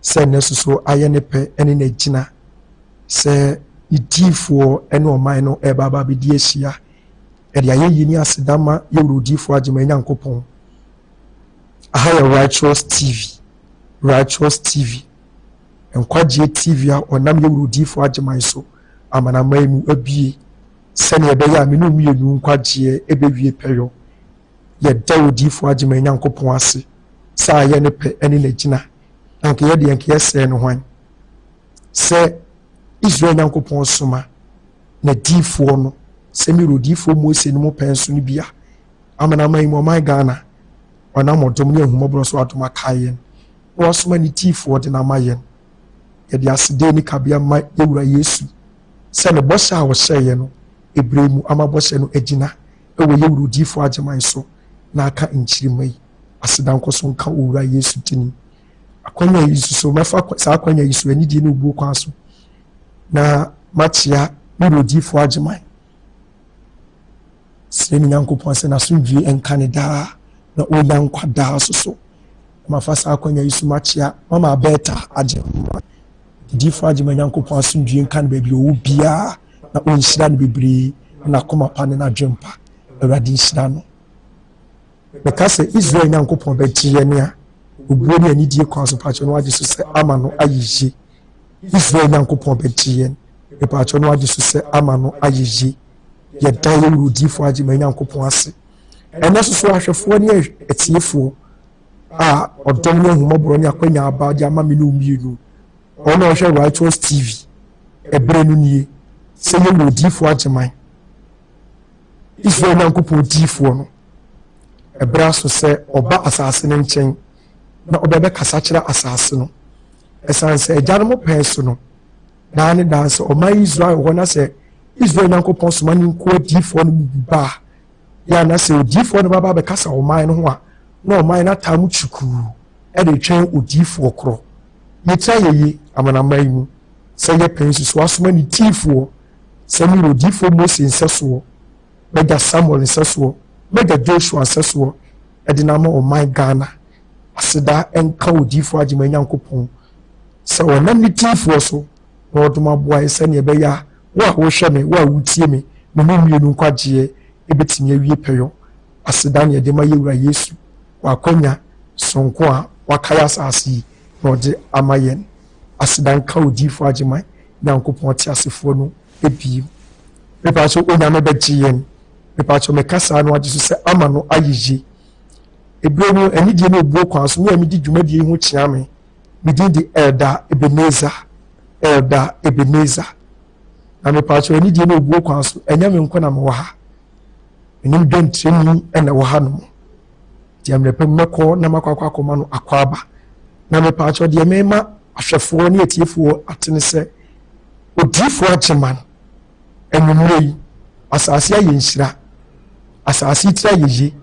sɛ ne soso ayɛ ne pɛ ɛne ne gyina sɛ idifoɔ ɛne ɔman no ɛba ba bɛdi ahyia ɛde ayɛ yi ne asedama yɛwurodifoɔ agyema Nyankopɔn aha yɛ righteous TV nkwagye TV a ɔnam yɛwurodifoɔ agyema so amanaman mu abie sɛnea ɛbɛyɛ a menu mmienu nkwagye ɛbɛwie pɛyɔ yɛda wodifoɔ agyema Nyankopɔn ase sɛ ayɛ ne pɛ ɛne ne gyina anka yɛde yɛnka yɛsɛɛ no hwan sɛ Israel Nyankopɔn soma na difoɔ no sɛ mirodifoɔ Mose no mu pɛn so no bia amanaman mu ɔman Ghana ɔnam ɔdom ne ahumɔborɔ so adom aka yɛn na wasoma ne tifoɔ de nama yɛn yɛde asede ne kabea ma yɛwura Yesu sɛ ne bɔhyɛ a wɔhyɛ yɛn no ebere mu ama bɔhyɛ no agyina ɛwɔ yɛwurodifoɔ agyeman so na aka nkyirima yi asedankɔ so nka owura Yesu tini akwanya Yesu so mɛfa saa akwanya Yesu anidie ne obuo kwan so na makyia mirodifoɔ agyeman sɛ ne Nyankopɔn sɛ n'asomdwie ɛnka ne daa na ɔnya nkwa daa so mafa saa akwanya Yesu makyia mama abeta agyeman difoɔ agyeman Nyankopɔn asomdwie nka ne baabi ɔwɔ biara na ɔnhyira no bebree na akoma pa ne n'adwempa Awurade nhyira no bɛka sɛ Israel Nyankopɔn bɛgye yɛn a obuo ne anidie kwan so pakyɛ no agye so sɛ ama no ayɛ yie Israel Nyankopɔn bɛgye yɛn pakyɛ no agye so sɛ ama no ayɛ yie yɛda yɛwurodifoɔ agyema Nyankopɔn ase ɛnɛ so ahwɛfoɔ ne atiefoɔ a ɔdɔm ne ahumɔborɔ ne akwanya aba de ama me ne mmienu ɔno ɔhwɛ righteous TV ɛberɛ no nie sɛ yɛwurodifoɔ agyeman Israel Nyankopɔn difoɔ no ɛberɛ so sɛ ɔba asase no nkyɛn na ɔbɛbɛkasa kyerɛ asase no ɛsiane sɛ agya no mo pɛn so no daa ne daa sɛ ɔman Israel hɔ na sɛ Israel Nyankopɔn soma ne nko difoɔ no mu ba yɛ na sɛ odifoɔ no baba bɛkasa ɔman no ho a na ɔman no ataa mu twukuu ɛde twɛn odifoɔ korɔ yɛtira yɛye amanaman mu sɛ yɛpɛn so asoma ne tifoɔ sɛ ne odifoɔ Mose nsɛsoɔ mɛgya Samuel nsɛsoɔ mɛgya Joshua nsɛsoɔ ɛde nama ɔman Ghana aseda ɛnka odifoɔ agyema Nyankopɔn sɛ ɔnam ne tifoɔ so na ɔdom aboa yɛ sɛnea ɛbɛyɛ a wo a wohwɛ me wo a wotie me me mu mmienu nkwagyeɛ ɛbɛtumi awie pɛyɔ aseda ne ɛde ma yɛwura Yesu wakwanya sonko a wakae asase yi na ɔde ama yɛn aseda nka odifoɔ agyema Nyankopɔn te asefoɔ no ebiem mepaakyɛ onyame bɛgye yɛn mepaakyɛ meka saa no agye so sɛ ama no ayɛ yie ebire mu anidie no obuo kwan so me a medi dwumadie ho kyea me medin de Elda Ebenezer na mepaakyɛ anidie no obuo kwan so ɛnyɛ me nko na mewɔ ha menim dɔntirɛni ɛna ɛwɔ ha no mu deɛ mmerɛpɛ mmɛkɔ na makɔ akɔma no akɔ aba na mepaakyɛ deɛ mema ahwɛfoɔ ne atiefoɔ atene sɛ odifoɔ agyeman anwummerɛ yi asase ayɛ nhyira asase tiri ayɛ yie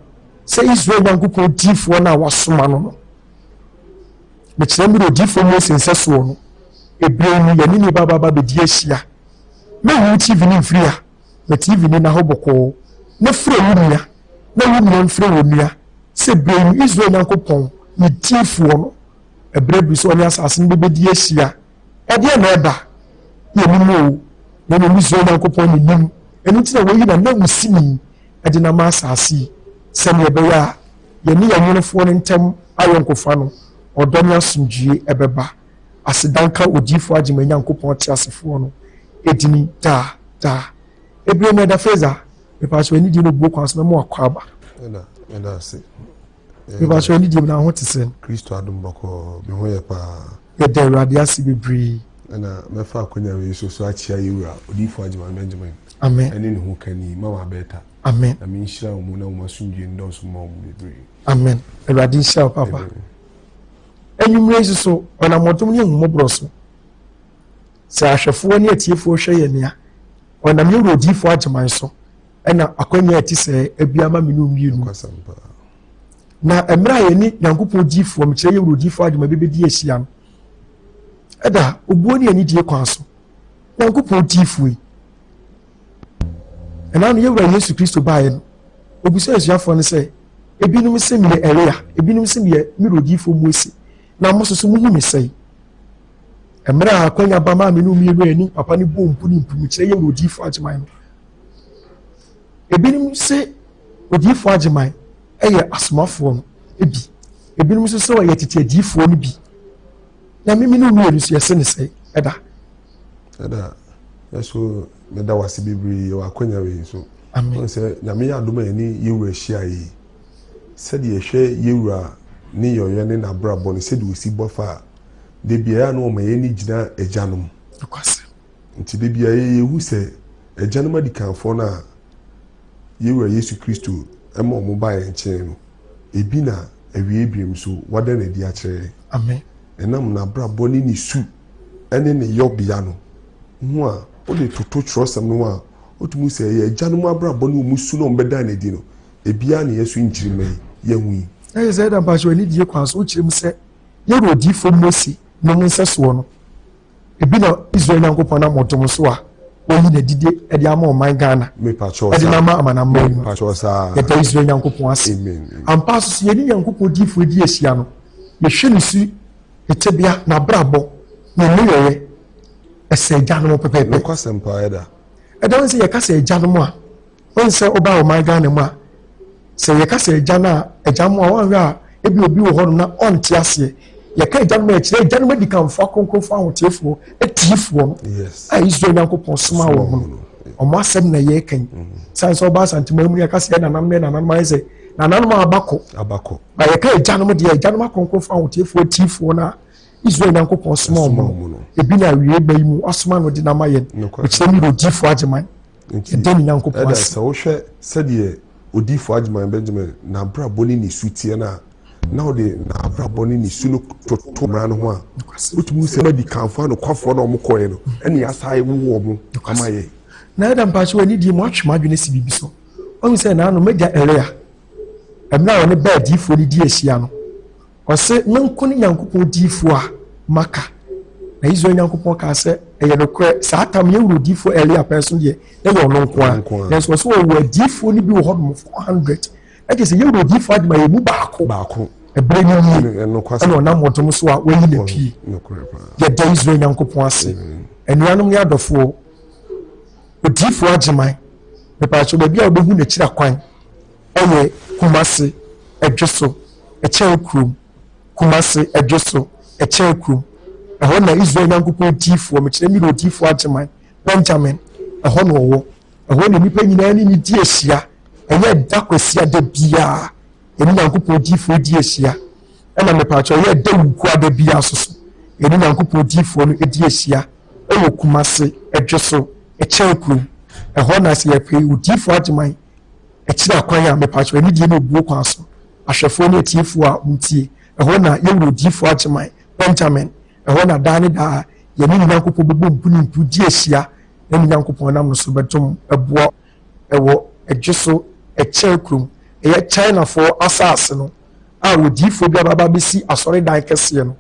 sɛ Israel Nyankopɔn difoɔ no a wasoma no no mekyerɛ mmere odifoɔ Mose nsɛsoɔ no ebire mu yɛne ne baba bɛdi ahyia mɛhu TV ne mfiri a na TV ne na hɔ bɔkɔɔ na frɛ wo nua na wo nua mfrɛ wo nua sɛ ebire mu Israel Nyankopɔn ne difoɔ no ebire bi so ɔne asase no bɛdi ahyia ɛdeɛ na ɛba yɛnim o na ne Israel Nyankopɔn ne nim ɛno nti na wɔyi na musimi ɛde na ma asase yi sɛnea ɛbɛyɛ a yɛne yɛnwonofoɔ no ntɛm ayɔnkofa no ɔdɔ ne asomdwie ɛbɛba asedanka odifoɔ agyema Nyankopɔn te asefoɔ no ɛdini daa ebire mu ɛda Fraser mepaakyɛ anidie no buo kwan so mɛma wakɔ aba ɛda ase mepaakyɛ anidie mu na ho te sɛ Kristo adom bɔkɔ me ho yɛ paa yɛda Awurade ase bebree ɛna mɛfa akwanya wei so akyia yɛwura odifoɔ agyema Benjamin amen ɛne ne ho kani mama bɛta amen na menhyira wo mu na wo masomdwie ndɔnso ma wo bebree amen Awurade nhyira wo papa anwummerɛ yi so ɔnamɔdom ne ahumɔborɔ so sɛ ahwɛfoɔ ne atiefoɔ hwɛ yɛ nea ɔnam yɛwura odifoɔ agyeman so ɛna akwanya ɛte sɛ abiama me no mmienu na mmerɛ a yɛne Nyankopɔn difoɔ mekyerɛ yɛwura odifoɔ agyema bɛbɛdi ahyia no ɛda obuo ne anidie kwan so Nyankopɔn difoɔ yi ɛna no yɛwura Yesu Kristo baeɛ no obusa asuafoɔ no sɛ ebinom sɛ meyɛ Elia ebinom sɛ meyɛ odifoɔ Mose na mo so muhu me sɛe emra akonya ba ma me no mi re ni papa ni bo mpu ni mpu kire ye odifo agyeman ebinim se odifo agyeman eye asomafo no ebinim se wo ye tete adifo no bi na me no mi erusu yese ne se eda so me da wase bibiri wa akonya we so amen se na me adoma ni yewura hia yi se de ehwe yewura ni yoyo ne na brabo ne se de osi bofa de bia na o maye ni gina ejanom akwase nti de bia yehu se ejanom adikanfo na yewura Yesu Kristo ema o mo ba ye nchen no ebi na awie biem so wada na di a kire amen enam na brabo ni su ene ne yobia no hu a o de toto trosam no a o tumu se ye ejanom abrabo ni o musu no mbeda na di no ebia na Yesu nchirima ye hu e ze da ba jo ni die kwanso o chirim se ye ro di fo mosi no nseso no ebi na Israel Nyankopɔn na motom so a oyi na dide e di ama o man Ghana me pacho e di na ma amana mo ni pacho sa ye da Israel Nyankopɔn ase ampa so ye ni Nyankopɔn di fo di esia no ye hwe ni su etebia na brabo na no ye ese gya no pepepe no kwasempa eda e da won se ye ka se gya no mu a won se oba o man Ghana mu a se ye ka se gya na egya mu a won a ebi obi wo ho no na on ti ase ye ka egya no e kire egya no madi kan fa konkonfo ahotefo etifo no yes a Israel Nyankopɔn soma wo no o ma asem na ye kan san so ba santima mu ye ka se na nanam ma se na nanam abako ba ye ka egya no de egya no konkonfo ahotefo etifo na Israel Nyankopɔn soma wo no ebi na wie ba yi mu asoma no de na ma ye o kire mi odifo agyeman de ni Nyankopɔn eda se wo hwe se de odifo agyeman Benjamin na brabo ni sutie na o de na brabo ni su no toto mra no ho a otumu se ma di kanfo no kwafo na omokoye no ene asai wo mo amaye na eda mpachi wani di mo atwema adwene si bibi so o se na no media area emna woni ba difo ni di ehia no o se nanko ni Nyankopɔn difo a maka na Israel Nyankopɔn ka se eye no kre sa atam ye wuro difo area person de na ye ono nko a na so wo difo ni bi wo hodom 400 ake se ye wuro difo adma ye mu baako ebre ni no na motom so a wayi na pii ye da Israel Nyankopɔn ase enuanom ne adofo odifo agyeman me pa cho ba bia obehu na kira kwan eye Kumase Edwoso Echekrum Kumase Edwoso Echekrum eho na Israel Nyankopɔn difo me kire mi ro difo agyeman Benjamin eho no wo eho na nipa nyina ni di ehia eye da kwasia da bia eni Nyankopɔn difo di ehia ena me pa cho ye da wuku ada bia soso eni Nyankopɔn difo no edi ehia ewo Kumase Edwoso Echekrum eho na se ye pe udifo agyeman ekira kwan ya me pa cho eni die no buo kwan so ahwefo ne tifo a muntie eho na ye wuro difo agyeman Benjamin eho na da ne da ye ni Nyankopɔn bebo mpuni mpu di ehia eni Nyankopɔn nam no so betom eboa ewo Edwoso Echekrum eye China for asase no a odifo bia baba besi asore dan kese no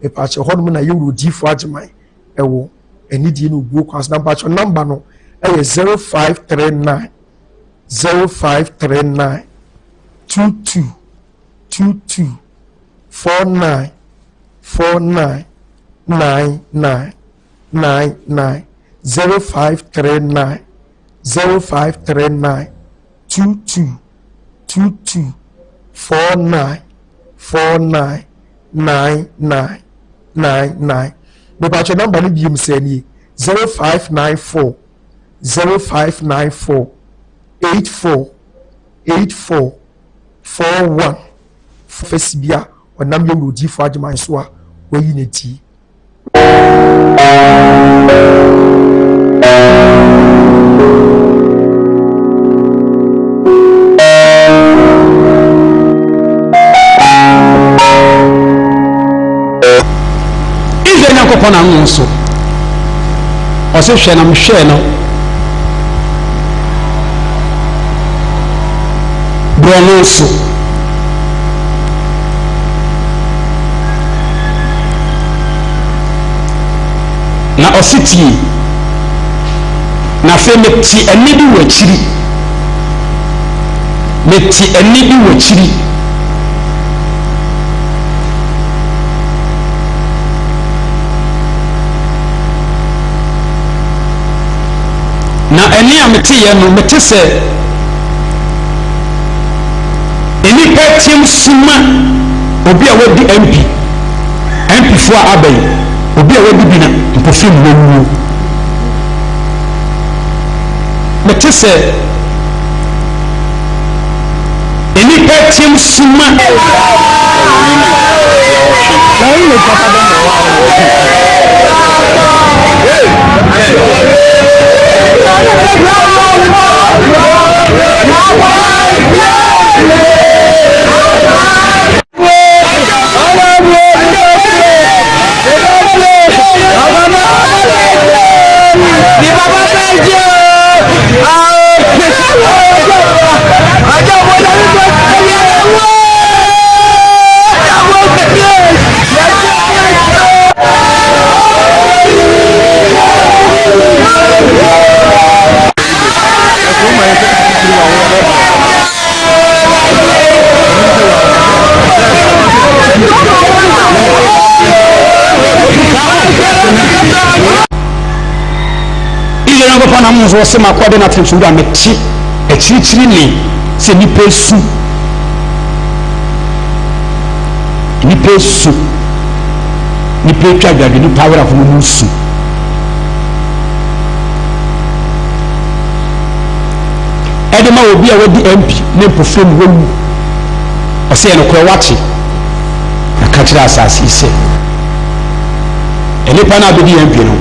e pa che hodum na ye wuro difo agyeman ewo eni die no buo kwan so na pa che number no eye 0539 22 49 49 99 99 0539 22 49 49 99 99 me pa che number ni bi mu se ni 0594 84 41 fesibia onam ye wuro difo agyeman so a wayi ne ti Israel Nyankopɔn anu so o se hwe na mhwe no bro so na ositi na fe meti ani bi wachiri na ɛne a mete yɛ no mete sɛ nnipa tim suma obi a wadi MP foɔ a aba yi obi a wadi bi na mpɔfim wɔwuo mete sɛ nnipa tim suma na mo nso se makɔde na tenso do a meti akyirikyiri ne sɛ nipa esu nipa etwa adwade nipa awura fo mu su ɛde ma obi a wadi MP ne mpofem wɔwu ɔsɛ yɛ no korɛ wakye aka kyerɛ asase yi sɛ nipa no abɛdi MP no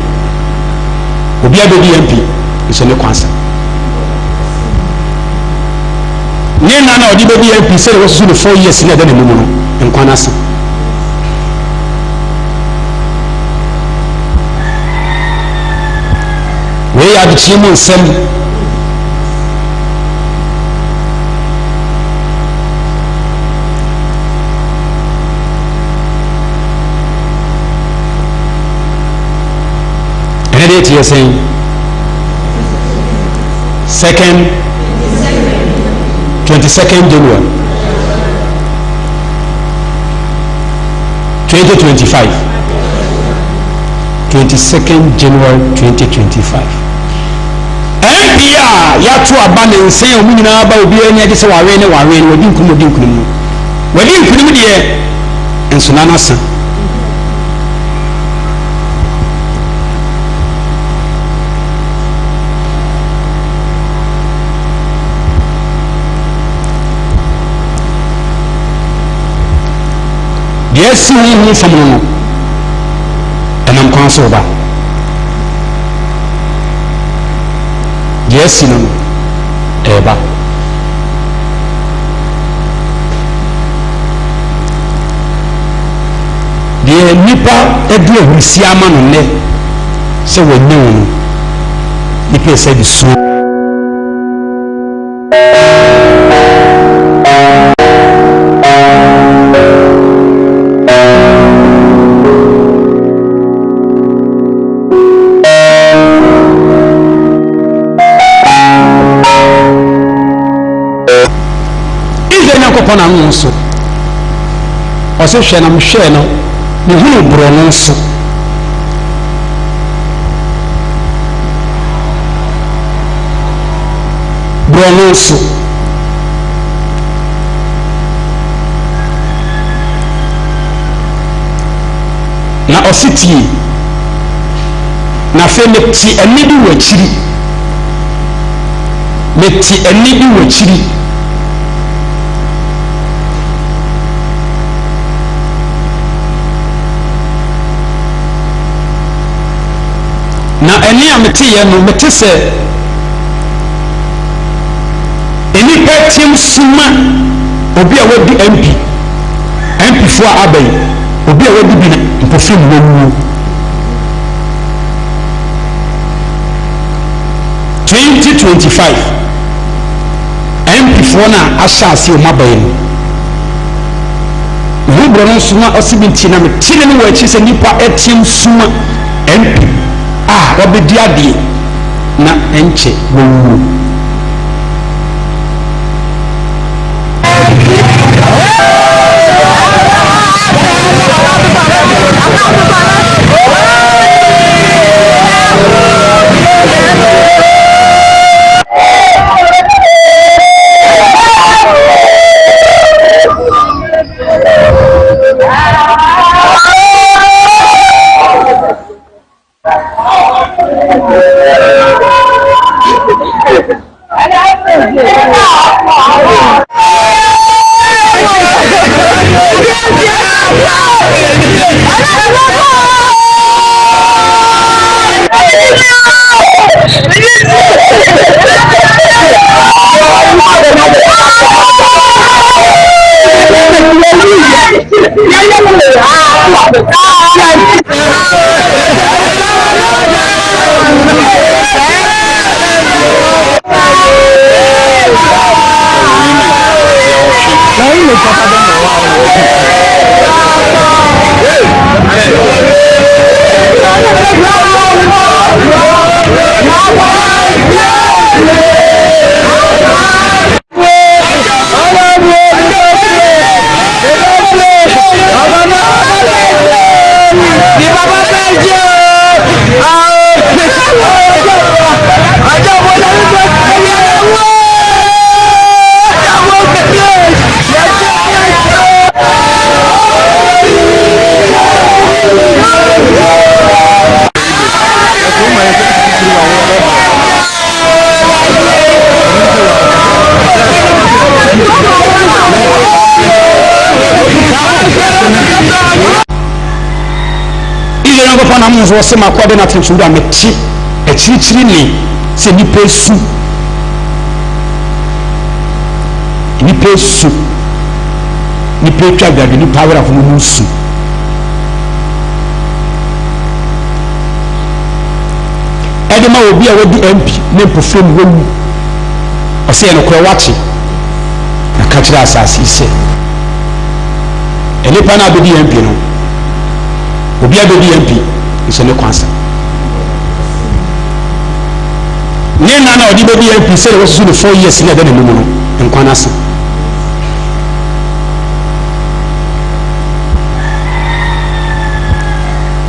obi abɛdi MP nso ne kwansa nye na na ɔde bɛdi MP sɛ wɔsoso no 4 years na ɛda n'anim no nkwa n'asa wei yɛ adekyeɛ mu nsɛm ɛne deɛ ɛteɛ sɛn 22nd January 2025 22nd January 2025 MP a yɛato aba ne nsɛn a ɔmu nyinaa ba obiara ni agye sɛ wawe ne wadi nkunim deɛ nsona no asa deɛ asi ho fam no ɛnam kwan so ba deɛ asi no ɛɛba deɛ nipa adu ahurusi ama no nnɛ sɛ wɔnyɛ wo no nipa ɛsɛ de suo kɔ na no nso ɔsɛ hwɛ na mhwɛ no mehunu borɔ no nso na ɔse tie na afei meti ani bi wɔ akyiri na ɛne a mete yɛ no mete sɛ nnipa tim suma obi a wadi MP foɔ a aba yi obi a wadi bi na mpɔfim wɔwuo 2025 MP foɔ no a ahyɛ ase ɔmo aba yi no ho borɔ no nso na ɔse bi nti na mete ne no wɔ akyi sɛ nnipa tim suma MP a wɔbɛdi adeɛ na ɛnkyɛ wɔwuo Ni baba beje. Aja wala Ile ngo pana munzo wasema kwa de na tenchura meti echirichiri ni se ni pesu ni petwa gadi ni power of musu edema obi a wodi MP ne profem wewu ose no kro wachi na kachira asasi ise elipa na bedi MP no obi a bedi MP ise ne kwansa ne na odi bedi MP se wo susu 4 years na da na mumu no nkwanasa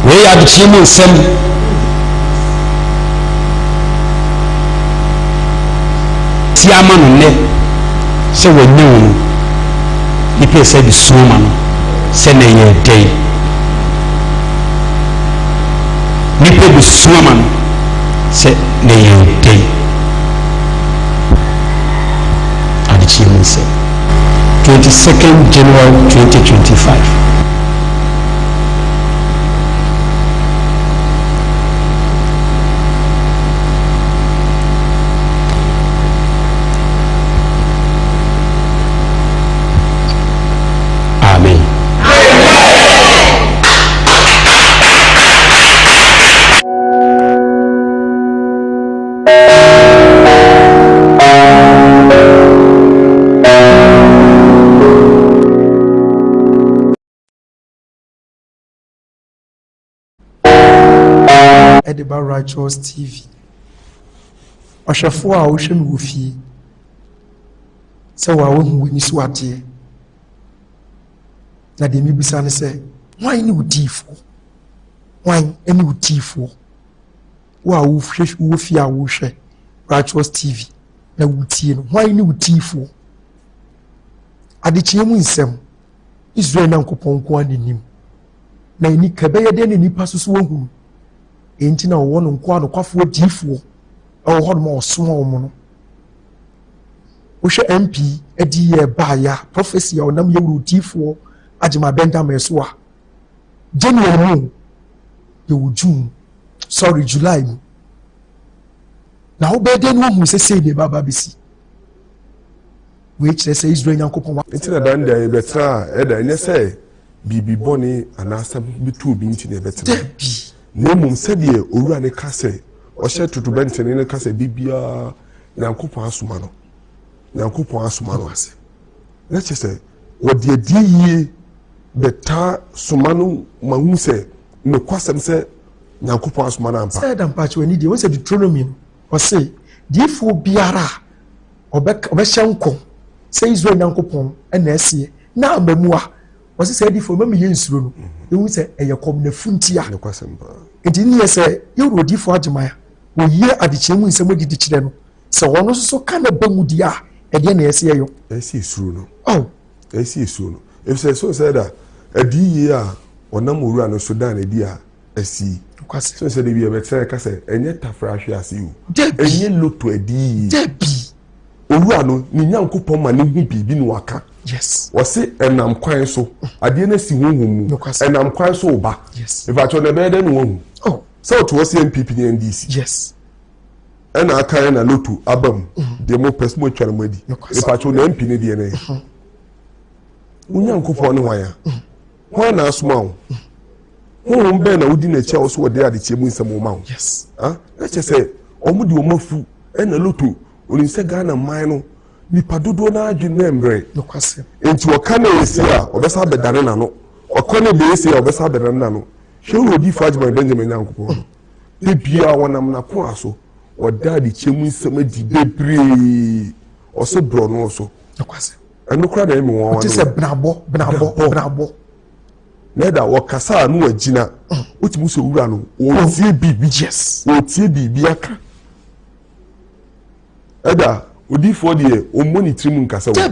we ya de chimu nsem ti ama no ne se wanyu no ni pese bi soma no se na ye dei ni pe bi soma no se na ye dei ade chimu nsem 22nd January 2025. Ediba Righteous TV. Ọhwẹfo a wohwẹ me wo fie. Se wa wo hu ni so ade. Na de mi bisa ne se, why ni udifo? Why any udifo? Wa wo hwẹ wo fie a wo hwẹ Righteous TV. Na wutie no, why ni udifo? Adechie mu nsem. Israel na nkopon ko anenim. Na ni kabeye de ne nipa so wo hu. Enti na wo no nko anokwafo difo o ho no osoma wo no wo hwe MP edi ye ba ya prophecy o nam ye wuru difo agema benda meso a January mu ye wo June July na wo be de no hu sese de baba bisi we kire se Israel nyankopon wa enti na dan da ye betra e da nye se bibi boni anasa bitu bi nti na betra nemum sɛdeɛ owura ne kase ɔhyɛ tutubɛntene ne kase bibia nyankopɔn asoma no ase na kyɛ sɛ wɔde adi yie bɛta soma no mahu sɛ ne kwasɛm sɛ nyankopɔn asoma no ampa sɛ da mpakyɛ wani deɛ wɔsɛ Deuteronomy no ɔse diefo biara ɔbɛhyɛ nkɔ sɛ Israel nyankopɔn ɛna ɛseɛ na amamu a wɔse sɛ diefo mami yɛ nsuro no ewu sɛ ɛyɛ kɔm na funtia ne kwasɛm ba enti ne yɛ sɛ yɛwuro diefo adwemaya wɔyie adekyerɛ mu nsɛm adidi kyerɛ no sɛ wɔno nso so ka na ba mu di a ɛdeɛ na ɛsɛ yɛ ɛsi esuro no ɛsi esuro no efisɛ so sɛ da adi yie a ɔnam owura no so dan adi a asi so sɛ de bi ɛbɛtɛ ka sɛ ɛnyɛ tafra ahwe ase o ɛnyɛ loto adi yie debi owura no ne nyankopɔn ma ne hu bibi no waka yes wɔse ɛnam kwan so adeɛ na si honhom mu ɛnam kwan so oba yes if atɔ na bɛyɛ dɛ no wahu sɛ ɔto wɔ se MPP ne NDC yes ɛna aka na loto abam deɛ mo pɛs mo atwa no adi if atɔ na MP ne deɛ ne onyankopɔn ne hwan a hwan na asoma wo honhom bɛn na wodi n'akyi a wo so wɔde adekyɛ mu nsɛm wo ma wo na kyɛ sɛ ɔmo de ɔmo afu ɛna loto onim sɛ Ghana man no nipa dodo na adwene na mbrɛ enti wɔka na esi a ɔbɛsa bɛdane na no ɔkɔ ne be esi a ɔbɛsa bɛdane na no hwɛ wodi Fajman Benjamin Nyankopɔn de bia wɔnam na ko aso ɔda de kyɛmu nsɛm adi bebree ɔsɛ brɔ no so ɛno kora na ɛmi wɔn wɔn sɛ brabɔ na da wɔkasa no agyina otimu se owura no o tie bibi yes o tie bibi aka eda odifo de o monitor mu nkasa da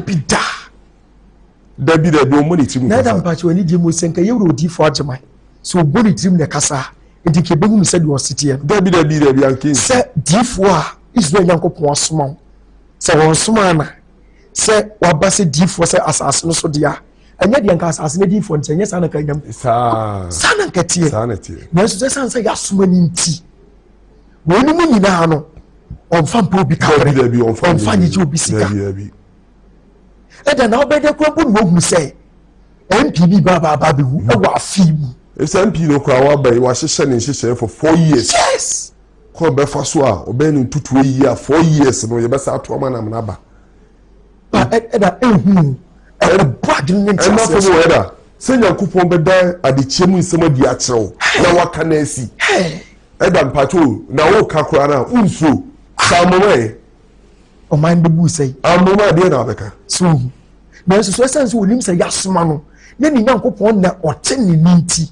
bida o monitor mu na nkasa da mpacho ani di mu senka ye wuro odifo agyeman so o monitor mu ne kasa ndike behu mi se de o sitie da bi ankin se difo a Israel Yankopon asoma se won soma na se wabase difo se asase no so dia anya de nka asase ne difo ntenye sa na ka nyam sa na nkatie na so se sansa ya soma ni nti woni mu nyina no onfa mpa obi kakere onfa nyi obi sika eda na obede kwampo no ogu se MPB baba bewu e wa afimu SMP no kwa wa bai wa hyehyɛ ne hyehyɛ for 4 years yes ko be fa so a obe ne ntutu yi a 4 years no ye be sa to ama na ba eda bad ne nti na fo wo eda se Nyankopɔn be da adechie mu nsɛm adi akyerɛw na waka na asi eda mpacho na wo ka kora na unso samwe o man be bu sei amoma de na beka so na so sense wonim se yasoma no na ni Nyankopɔn na ɔte ne ninti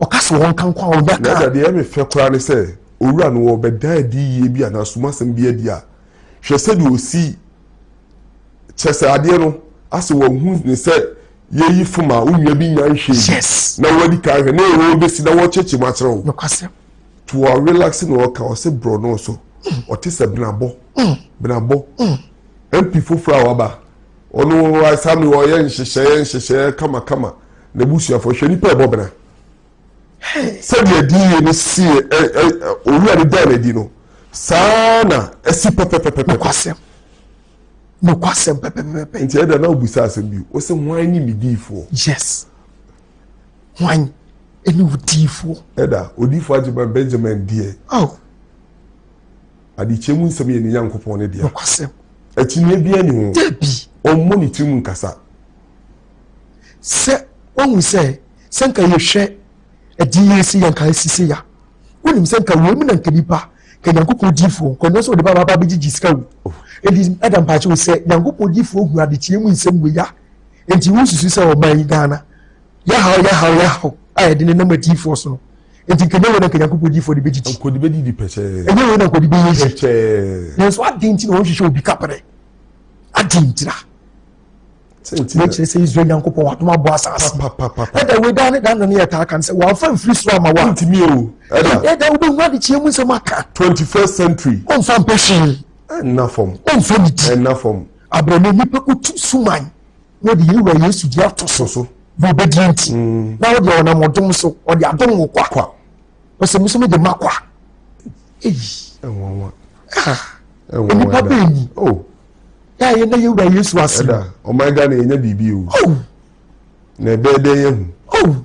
ɔkasa wɔn kan kwa ɔda ka na de me fɛ kora ne sɛ owura no wo be da adi yie bi ana suma sem bi adi a hwɛ sɛ de osi kyɛsɛ ade no ase wo hu ne sɛ yeyi fuma unwa bi nya hwɛ yes na wadi ka hwɛ na wo be si na wo chechi ma kyerɛw no kwasem to relax no o ka o se bro no so ɔte sɛ benabo MP foforo awaba ono asami wo ye nhyehyɛ kama na busuafo hwɛ nipa ebobena sɛ de adi ne si owura ne da na di no sana esi pepepepe no kwasem pepepepe nti eda na obusa asem bi o se hwan ni midifo yes hwan eni udifo eda odifo ageba Benjamin die adi chemu nsem ye ne Nyankopɔn ne dia no kwasem akyinye bia ni ho debi o monitor mu nkasa se ohun se senka ye hwɛ adi si yanka sisi ya wonim senka wo mu na nkanipa ka Nyankopɔn difo kono so de baba bigigi sika wo edi adam pacho se Nyankopɔn difo hu ade kyie mu nsem we ya enti wo susu se o man Ghana ya hawo ayede ne nam difo so no enti kene wo na Nyankopɔn difo de bigigi ko de bedi di peche enye wo na ko de bigigi peche na so adenti na wo hwehwe obi kapere adentira senti which is Israel Nyankopɔn watoma bo asase eda we dan ne ya ta kan se wa fa mfiri so ama wa ntimi o eda wo be hu ade kyie mu nsem aka 21st century on fa mpehwe na form on fa miti na form abrane nipa ko tu suman no de yewa Yesu dia to so bo be dienti na wo de ona modom so o de adom wo kwa o se muso me de makwa enwa nipa be ni ya ye na yewa Yesu ase eda o my God na enya bibi o na be de ye hu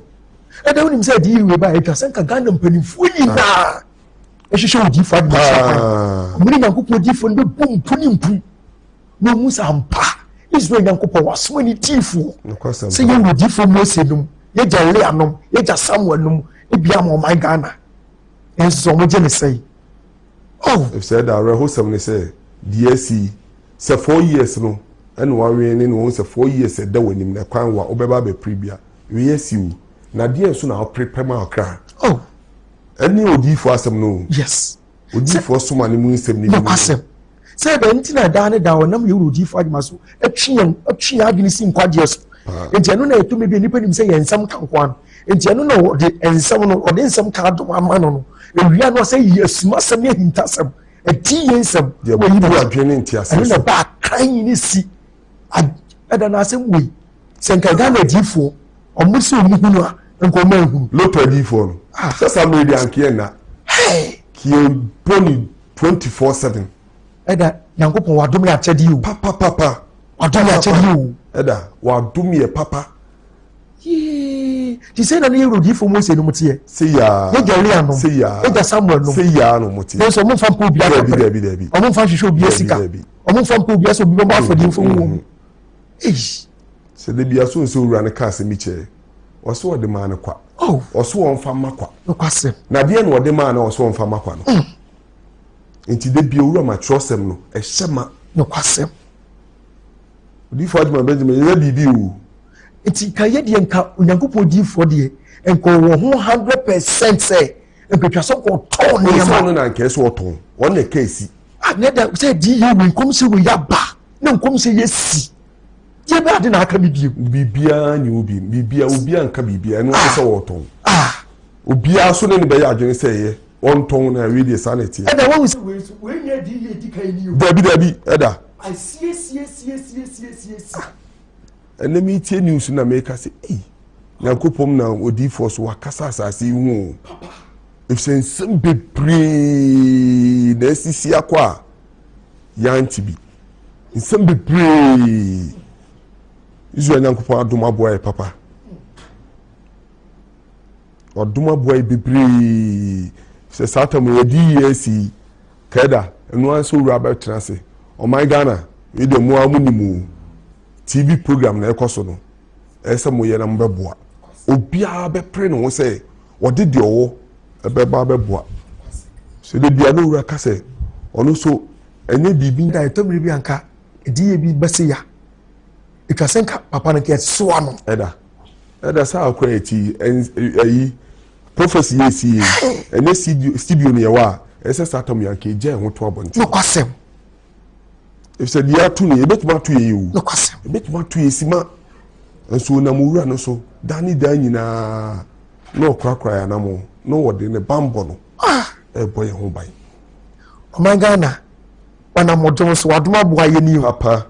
eda wonim se di we ba etwa senka Ghana mpanimfo nyina ehwehwe odifo ade ma muri Nyankopɔn odifo no be mpu no mu sampa Israel Nyankopɔn waso ni tifo se ye odifo Mose num ye jale anom ye ja Samuel num e bia ma my Ghana enso mo je ne sei if said that rehosam ne say DSC se 4 years no and one we ne no se 4 years e da wanim na kwan wa obeba be pribia we yesiu na die so na prepare ma okra any odifo asem no yes odifo soma ne mu nsem ne no kwasem say da ntina da ne da wonam ye odifo adima so atwian adwene si nkwadie so enti eno na eto me bi nipa nim say yensam kankwan enti eno na de ensam no ode ensam ka do ama no ewia no say yesuma sem ye hintasem eti yensam we yi adwene nti asem na ba kan ni si ada na asem we senka Ghana difo omusi omuhunu a nko ma ehunu loto difo no sasa me di ankie na ki boni 24/7 eda Nyankopɔn wadom ya kyedi o papa wadom ya kyedi o eda wadom ye papa ti say na ne rodifo Mose no mutie say ya ye gari anom say ya e da Samuel no say ya no mutie so mo fa mpa obi David o mo fa hwehwe obi asika o mo fa mpa obi aso obi ba afodi mfo wo se de bia so nso wura ne ka se mi che oso ode ma ne kwa oso won fa makwa no kwasem na de no ode ma na oso won fa makwa no enti de bia wura ma trosem no e hyema no kwasem odifo adwuma Benjamin ye bibi o enti ka ye de nka Onyankopɔn difo de enko wo ho 100% say empetwa so ko ton ne ma no na nke so ton won na case na da say di ye we kom se we ya ba na kom se ye si ye ba de na aka bibia ni bibia obi anka bibia no so wo ton obia so ne be ya adwene say ye on ton na we dey sanity da won se we nya di ye di kan ni o dabi eda I see enemy tie news na make say Yakopom na odi force wakasa asase hu if sensem bebre na asisi akwa yanti bi nsem bebre izu Yakopom adoma boy papa odoma boy bebre se satam yedi yesi kada enu anso wura ba trance o my Ghana we de mo amunimu TV program na ekoso no ese mo ye na mbeboa obia be pre no say wode de owo ebeba beboa so de bia no wura ka say ono so enye bibi da to biribi anka ediye bi bese ya ikasenka papa no ke so ano eda sa akwa eti ayi prophecy yesi enye studio ne wa ese satom yanke je ho to abonti no kwasem if said ya tu ni ebetuma tu ye wu no kwasem ebetuma tu ye sima enso na mo wura no so dani dan nyina no krakra ya na mo no wode ne bambo no boy ho bai o Ghana wana modom so wadoma boa ye ni papa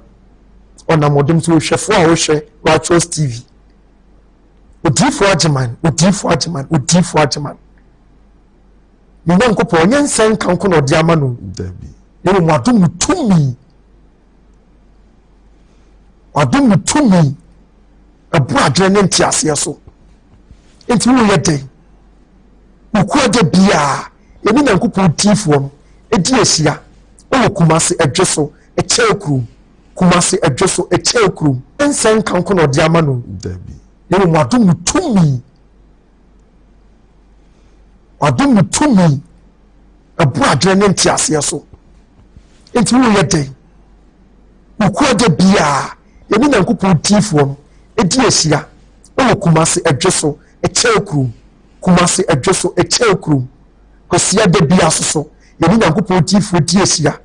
ona modom so hwefo a wo hwe Righteous TV odifo agiman ni nyankopɔ onye nsan kanko na odi ama no dabi ye mo adom tumi abu adwene ne ntiase so enti wo ye den ukua de bia ye ni nyankopɔ odifo no edi asia o Kumasi adweso ekyekuru Kumasi adweso ekyekuru nsan kanko na odi ama no dabi ye mo adom tumi abu adwene ne ntiase so enti wo ye den ukua de bia ye ni nyankopɔ odifo no edi asia o Kumasi adweso ekyekuru Kumasi adweso ekyekuru kosia de bia so ye ni nyankopɔ odifo di asia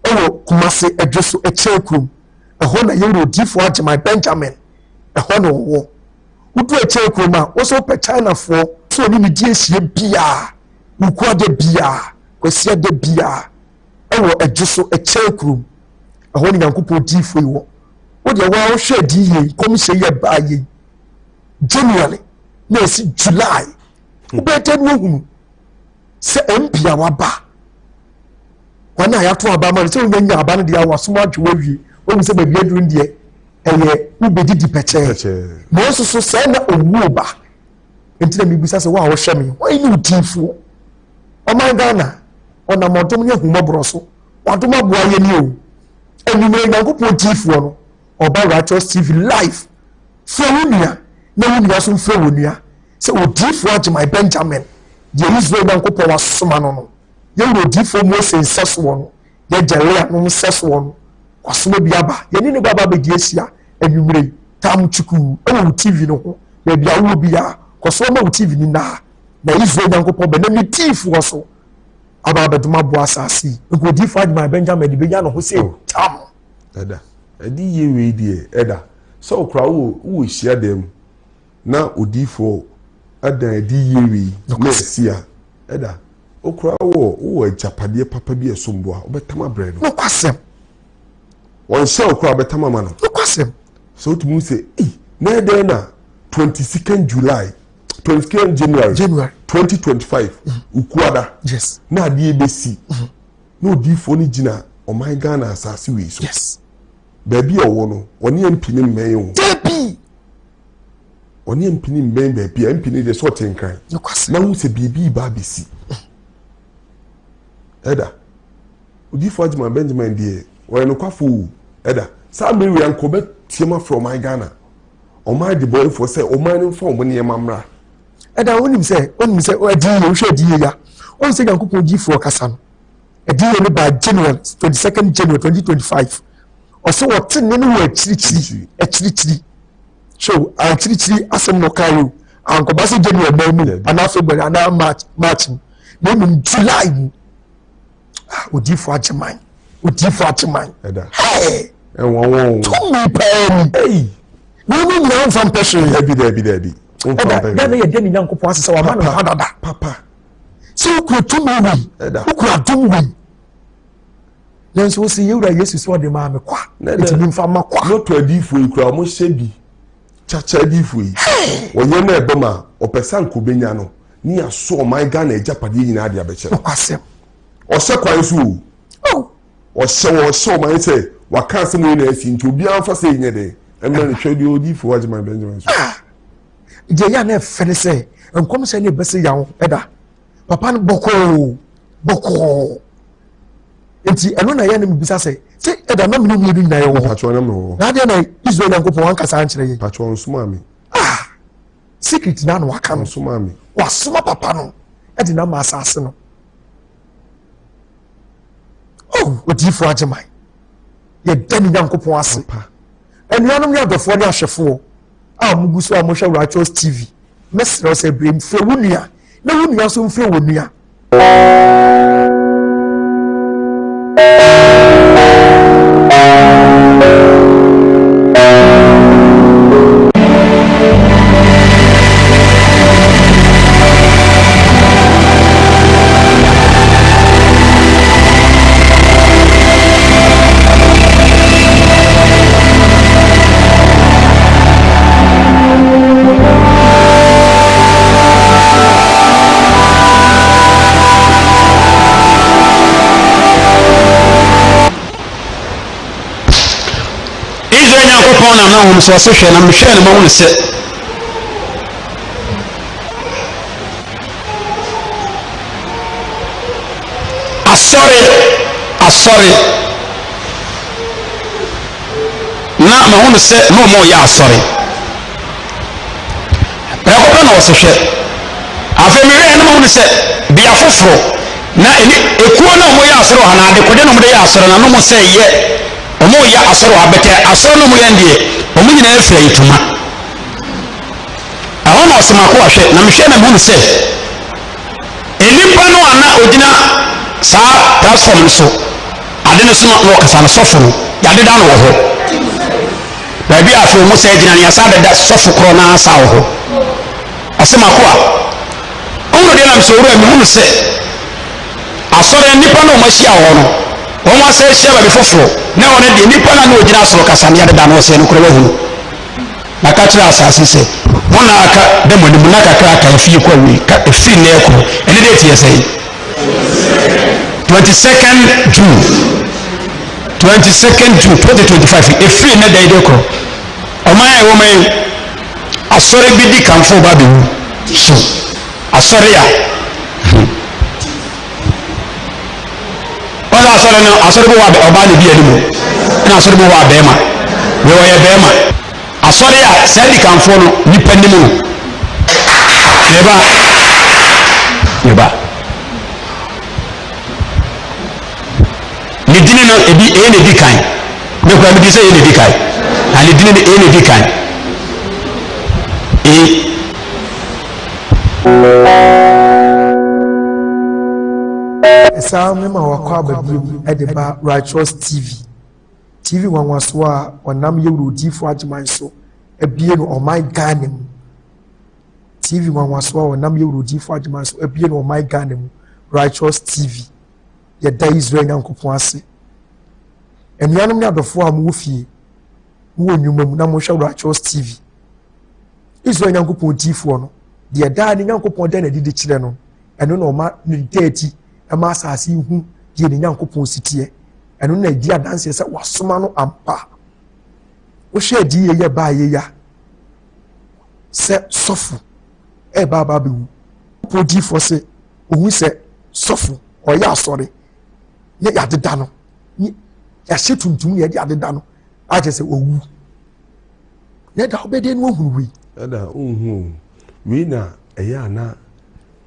o Kumasi adweso ekyekuru eho na ye odifo agema Benjamin eho na wo udu ekyekuru ma wo so pe China fo so ni di asia bia ukua de bia kosia de bia ewo adweso ekyekuru eho ni nyankopɔ odifo yi wo de wa wo hwe di ye komse ye ba ye January na si July wo bete no hunu se empia wa ba wana ya to aba ma se wo nya aba no de awa so adwo wie wo se ba bia duru de eye wo be didi peche mo so se na owu ba enti na mi bisa se wa wo hwe me wo ni utifo o my Ghana ona modom ne humobro so wadom aboa ye ni o enu me nyankopɔ utifo no oba Righteous TV live fewunia na wunia so fewunia se odifo agema Benjamin ye Israel nyankopɔ wasoma no ye odifo Moses seso no ye Jeria no seso no wasoma biaba ye ni baba be diesia enwumre tam chuku e TV no ho na bia wo bia kosoma wo TV ni na Israel nyankopɔ be na mi tifo so aba beduma bo asasi odifo agema Benjamin de benya no ho se tam edi ye we die eda so okra wo hia dem na odifo adan edi ye we na sia eda okra wo ajapade papa bi esombo a obetama bread no kwasem won hia okra obetama ma no kwasem so tumu say na ede na 22nd July 22nd January 2025 ukuada yes na ade ebesi na odifo ni gina o my Ghana asase we so yes baby owo no oni empini mmen o debi oni empini mmen baby empini de so tenkran na hu se bibi ba besi eda odifo agema Benjamin de wo no kwafo eda sa meri anko be tiema from my Ghana o my the boy for say o my no from ne mamra eda wonim se odi ye hwe odi ye ya on se yankopɔ odifo kasa no edi ye no ba January 22nd January 2025 ose wote ne no achirichiri so achirichiri asem no kayo anko ba se January ba mu ana February ana March na mu July mu odifo acheman hey won to me pay hey no no from person Debbie na ye de ni Nyankopon asese wa ma no hadada papa so ukuru to me ukuru adum wi nanso wo se yewura Yesu so de ma me kwa etimi mfa ma kwa no to adifo ikura mo shebi chacha adifo yi woye na ebema opesa nkobenya no ni aso my Ghana ejapade nyina ade abeche kwasem o se kwan so o se man say waka asem we na asi nti obi anfa se nye de emma ne hwede odifo Ajman Benjamin so je ya na fene se enkom se ne bese ya ho eda papa no boko enti eno na ya na mbisa se eda na me no na ye wo pacho na me wo na de na Israel Nyankopon wan kasa ankyere ye pacho nsoma mi secret na no waka no nsoma mi wasoma papa no edi na ma asase no odifo Ajman ye dani Nyankopon ase enuanom ya dofo ne ahwefo a muguso a mohwe Righteous TV mesro se brem fre wonua na wonua so mfre wonua na hom so hwe na mhwe na ma se asori na ma hom se no mo ya asori rekọta na osehwe afemire na ma hom se bia foforo na ekuo na mo ya asori ha na ade kode na mo de ya asori na no mo se ye omo ya asoro abete asoro no mo yandie omo nyina efra ituma aho na osemako ahwe na mhwe na mu se enipa no ana ogina sa platform so ade no so no kasa no sofo no yade da no wo ho ba bi afi mo se gina ya sa da sofo kro na asa wo ho asemako a ono de na mso ru emi mu se asoro enipa no mo hia wo no wọ́n wá sẹ́ ṣẹ́ bàbí fọ́fọ́ náà wọ́n di nípa náà ní òjìnà sọ̀rọ̀ kasa ní adada náà ọ̀sẹ̀ nìkúrẹ́ wọ́n hùn na kakyere asase sẹ́ wọ́n náà aka dẹ́mọ̀ ní mu náà kakra aka efi kọ́ wi efi ní ẹ̀kọ́ ẹni dẹ́ tiẹ̀ sẹ́yìn 22nd June 2025 efi ní ẹ̀dá ẹ̀dẹ́ kọ́ ọ̀man ẹ̀ wọ́n mẹ́yìn asọ́rẹ́ bi di kanfo bá bẹ̀ wù so asọ́rẹ́ yà asọ́rẹ́ bó wà ọba ní bí ẹni mu ẹni asọ́rẹ́ bó wà bẹ́ẹ̀ma wọ́n yẹ bẹ́ẹ̀ma asọ́rẹ́ a sẹ́ẹ̀dì kanfo no nípa ní mu yẹba ne dini no ebi èyí na ebi kan ne kura mi di sẹ́ èyí na ebi kan na ne dini no èyí na ebi kan saa mema wakwa babiem ede ba Righteous TV wanwaso a onam yewro odifo Ajman so ebie no oman Ghana mu TV wanwaso a onam yewro odifo Ajman so ebie no oman Ghana mu Righteous TV ye da Israel Nyankopon ase enuanom ne adofo a mo fie wo nwuma mu na mo hwe Righteous TV Israel Nyankopon odifo no de da ne Nyankopon da na didi kire no eno no ma ne dati ama asase hu ye ne Nyankopon sitie eno na di adanse se wasoma no ampa wo hwe di ye ba ye ya se sofu e ba be wu podi fo se ohu se sofu o ya asore ye ya deda no ya hye tuntum ye di adeda no a je se owu ne da obede no ohuru wi ada ohuru wi na eya na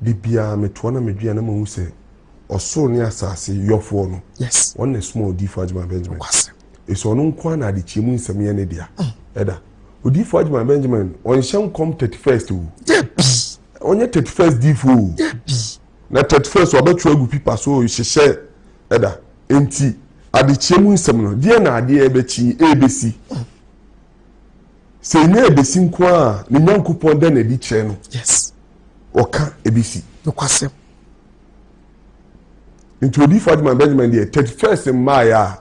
bibia meto na medua na mahu se osoro ne asase yofo no yes one na small odifo Ajman Benjamin eso no nko na de chiemu nsem ye ne dia eda odifo Ajman Benjamin on hye nkom 31st onye 31st difo na 31st obetu agu pipa so hyehyɛ ɛda enti adechie mu nsɛm no die na ade ebechi ebesi sɛ nye ebesi nko a ne nyankopɔn da na di kyerɛ no yes ɔka ebesi no kwasem nti odifo adman benjamin die 31st maya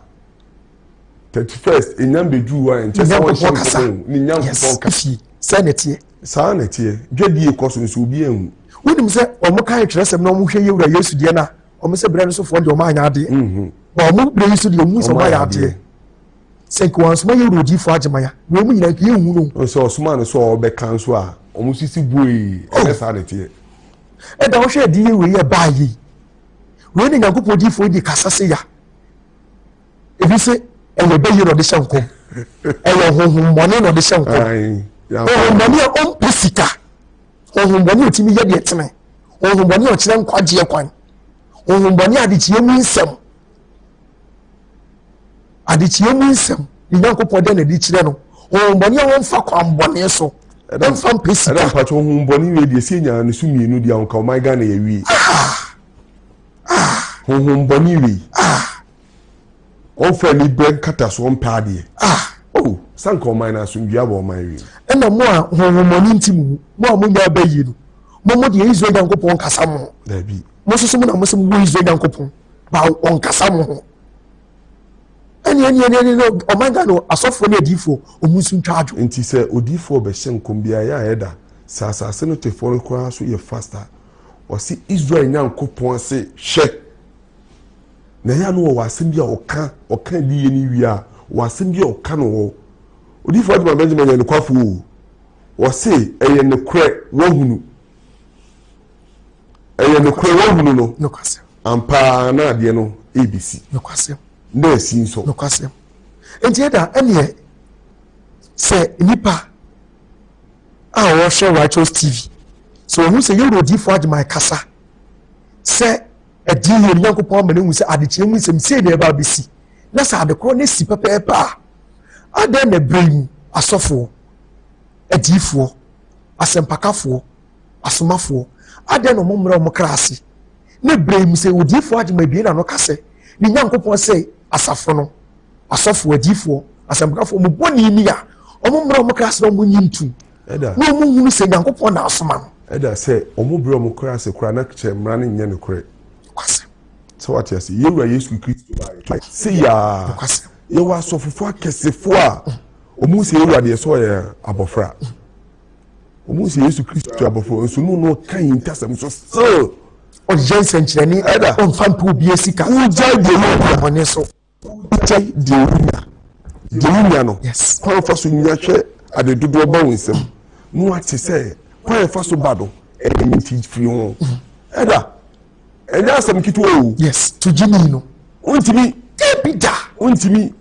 31st enyam bedu wa nche sɛ wɔn hyɛ ne nyankopɔn ka sɛ saa netie dwadie kɔ so nso obi ehu wonim sɛ ɔmo kan kyerɛsɛm na ɔmo hwɛ yewura Yesu die na ɔmo sɛ brɛ no so fo de ɔmo anya ade ba ɔmo brɛ Yesu die ɔmo sɛ ɔmo anya ade sɛ ko ansoma yewura odifo agyemaya na ɔmo nyina nkiye hu no so osoma no so ɔbɛka nso a ɔmo sisi buoyi ɛbɛ saa netie ɛda ɔhwɛ adi yewura yɛ baa yi wo ne nyankopɔn odifo di kasa se ya ebi sɛ ɛyɛ bɛyi no de hyɛ nkom ɛyɛ honhom mɔne no de hyɛ nkom honhombɔne a ɔmpɛ sika honhombɔne a ɔtumi yɛ deɛ tene honhombɔne a ɔkyerɛ nkwagyeɛ kwan honhombɔne a adekyie mu nsɛm ne nyankopɔn dɛ na de kyerɛ no honhombɔne a wɔmfa kwanbɔne so ɛmfa mpɛ sika ɛda mpatwɛ honhombɔne wie deɛ sɛ nya no so mmienu deɛ ɔnka ɔman Ghana yɛ wie honhombɔne wie ɔmfa ni brɛ nkata so ɔmpɛ adeɛ oh sanka ɔman na so ndua bɔ ɔman wie ɛna mo a honhommɔne nti mu mo a mo nya abayi no mo de Israel nyankopɔn kasa mo dabi mo so mo na mo se mo Israel nyankopɔn ba on kasa mo ho ɛni ɔman Ghana asɔfo ne adifo omusu ntwaadwo nti sɛ odifo bɛhyɛ nkom bia ya ɛda sɛ asase no tefo no koraa so yɛ faster ɔsi Israel nyankopɔn se hwɛ na ya no wɔ asɛm bi a ɔka di yɛ ni wi a wɔ asɛm bi a ɔka no wɔ odifo aduma Benjamin yɛ nokwafo o wɔse ɛyɛ nokorɛ wɔhunu no nokwasɛm ampa na adeɛ no ABC nokwasɛm na asi nso nokwasɛm enti ɛda ɛneɛ sɛ nipa a wɔhwɛ Righteous TV sɛ ɔhu sɛ yɛwura odifo adwuma kasa sɛ ɛdi yɛ nyankopɔn ama no hu sɛ adekyerɛ mu nsɛm sei na ɛba abɛsi na sɛ adekorɔ no si pɛpɛɛpɛ a adɛn na brɛ mu asɔfoɔ adiifoɔ asɛmpakafoɔ asomafoɔ adɛn na ɔmo mmerɛ ɔmo kra ase na brɛ mu sɛ odiifoɔ adwuma bie na no kasɛ ne nyankopɔn sɛ asafo no asɔfoɔ adiifoɔ asɛmpakafoɔ mo bɔne ni a ɔmo mmerɛ ɔmo kra ase na ɔmo nyi ntum na ɔmo hunu sɛ nyankopɔn na asoma no ɛda sɛ ɔmo brɛ ɔmo kra ase kora na kyerɛ mmara no nyɛ nokorɛ sɛ wate ase yɛwura Yesu Kristo sɛ yaa yɛwɔ asɔfofo akɛsefo a ɔmo sɛ yɛwura deɛ sɛ ɔyɛ abɔfra ɔmo sɛ Yesu Kristo abɔfra nso no ka yi ntasɛm so still ɔyɛ nsɛnkyerɛnne ɛda ɔmfa mpa obi sika wogya deɛ so wogya deɛ wonya no kwan fa so nya hwɛ ade dodoɔ ba wo nsɛm no ate sɛ kwan fa so ba do ɛnyɛ nti firi ho ɛda ɛnyɛ asɛm ketewa o to gyini no wontimi bida wontimi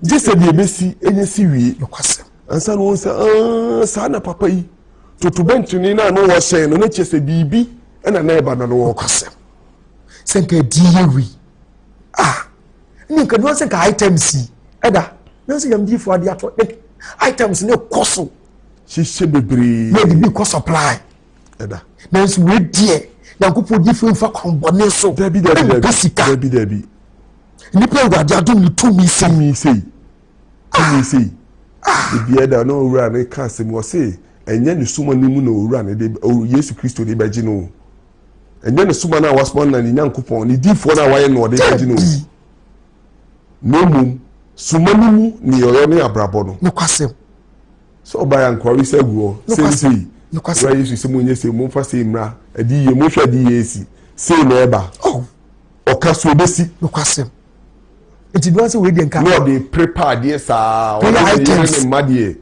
gye sɛ deɛ bɛsi ɛnyɛ si wie nokwasɛm ansa no wɔn sɛ saa na papa yi totobɛntene no a no wɔhyɛn no na kyɛ sɛ biribi ɛna na ɛba no no wɔ nokwasɛm sɛ nka di yɛwi ne nka no sɛ nka items yi ɛda na sɛ yamdifoɔ ade atɔ items ne kɔ so hyehyɛ bebree na de bi kɔ supply ɛda nanso wɔdiɛ nyankopɔn difoɔ mfa kwanbɔne so dabi nipa awurade adom ne tumi sei bibia da na owura ne ka asɛm wɔ se ɛnyɛ ne suma no mu na owura ne de Yesu Kristo de bɛgye no ɛnyɛ ne suma no a wasoma na ne nyankopɔn ne difoɔ no a wayɛ no ɔde bɛgye no na mmom suma no mu ne ɔyɔ ne abrabɔ no nokwasɛm sɛ ɔba yɛ nkwari sɛ agu hɔ sei owura Yesu sɛ monyɛ sei momfa sei mmra adi yie mohwɛ adi yie si sei na ɛba ɔka so obɛsi nokwasɛm enti no sɛ wɔdi nka na ɔde prepare deɛ saa ɔde items ne mma deɛ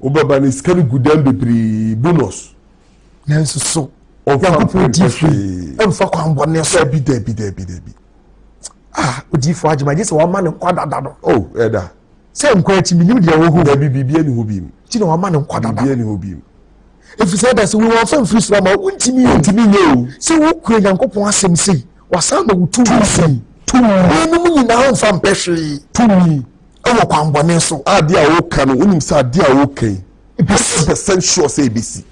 wobɛba ne sika no gu dan bebree bonus nanso so nyankopɔn difoɔ ɛmfa kwanbɔne so dabi odifoɔ agyema gye sɛ wɔama ne nkwa dada no ɛda sɛ nkwa akyi menim deɛ wɔ hɔ dabi biribia ne hɔ bim nti na wɔama ne nkwa dada biribia ne hɔ bim ɛfiri sɛ ɛda sɛ wɔwɔmfa mfiri soro ama wontimi nyɛ o sɛ wokura nyankopɔn asɛm sei wasan ma wo tumi sei ɛnom nyinaa mfa mpɛ hwee tumi ɛwɔ kwanbɔne so ade a woka no wonim sɛ ade a woka yi 100% sure sɛ ɛbɛsi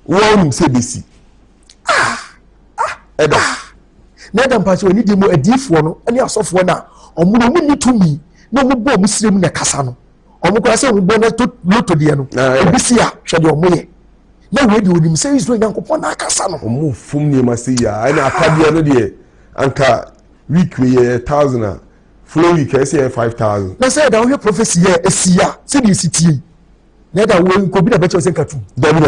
One say besi. Eda. Na da mpacho ni di mo adifo no ani asofo na omo no ni tumi na omo bo musirem na kasa no omo kwa se omo bo na loto de no ebisi a hwe de omo ye na we de onim se Israel Nyankopon na kasa no omo fum ni ma se ya na akade no de anka week we 1000 flow week say 5000 na say da wo prophecy ye esia se de sitie na da wo ko bi na be che se katu dabi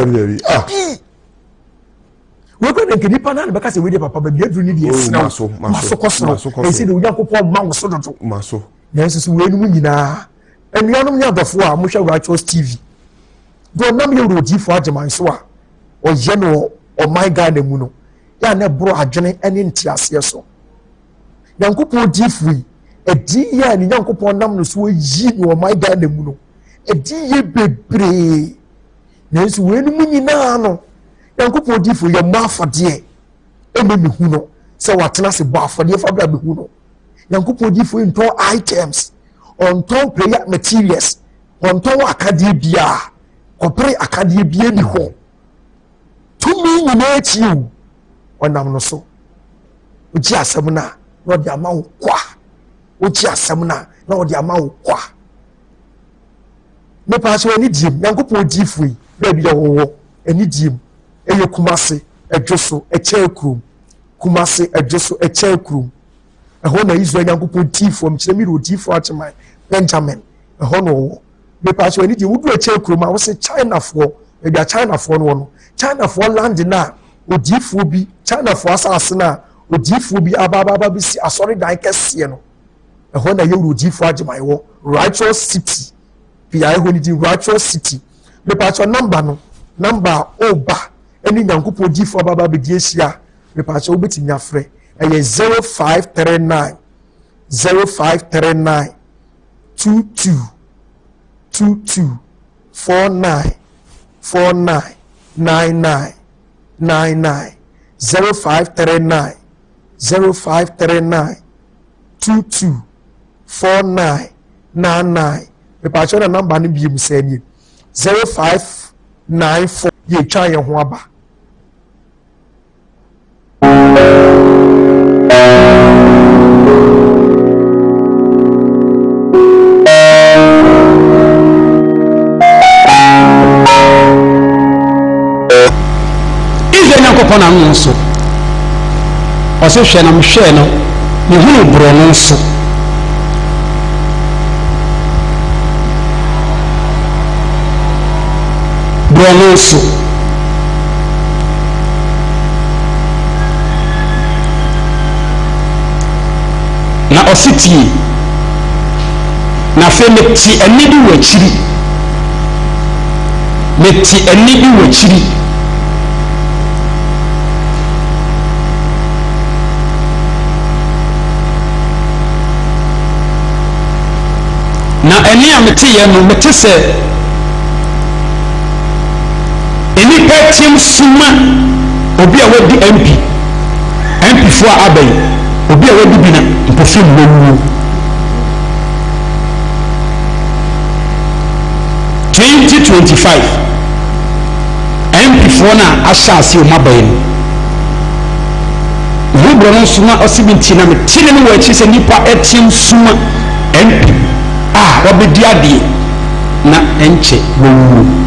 we go na nkenipa na be ka se we de papa ba bi aduru ni de esina maso koso e se de Nyankopon ma wo so dodo maso na nso we nu nyina enuanom nya dofo a mo hwa Righteous TV do nam ye rodifo ageman so a o ye no o my God mu no ya na bro adwene ene ntiase so Nyankopon difui edi ya ni Nyankopon nam no so yi no o my God mu no edi ye bebre na nso we nu nyina no Nyankopon difui ye ma afade e me hu no se watena se bo afade fa bra me hu no Nyankopon difui nto items on top prayer materials on top akadie bia kopre akadie bia ni ho tumi nyina echiu onam no so oji asem na odi ama wo kwa oji asem na odi ama wo kwa me pa so ani dim Nyankopon difui bia bia wo ani dim eye kumase edwoso eche krum kumase edwoso eche krum eho na Israel Nyankopon tifo mkire mi rodifo acheman Benjamin eho no me pa so ani di wudu eche krum a wo se China fo e bia China fo no China fo land na odifo bi China fo asase na odifo bi ababa bi si asori dan kese no eho na ye rodifo acheman wo Righteous City bia eho ni di Righteous City me pa so number oba eni Nyankopon difo ababa bi di esia me pa so obeti nyafre eye 0539 22 49 99 99 0539 22 49 99 me pa cho na number ni bi mu se ni 0594 ye twa ye ho aba Nyankopon anu so o se hwe na mhwe no me hu bro no so bro no so na ositi na fe meti anidi wachiri meti anidi wachiri na eni amete ye no mete se eni petim suma obi a wadi MP fo abai obi a wadi bina mpofim wo 2025 MP fo na ashasi o mabai no bro no suma osibinti na mete ne wo achi se nipa etim suma MP wabedi ade na enche wo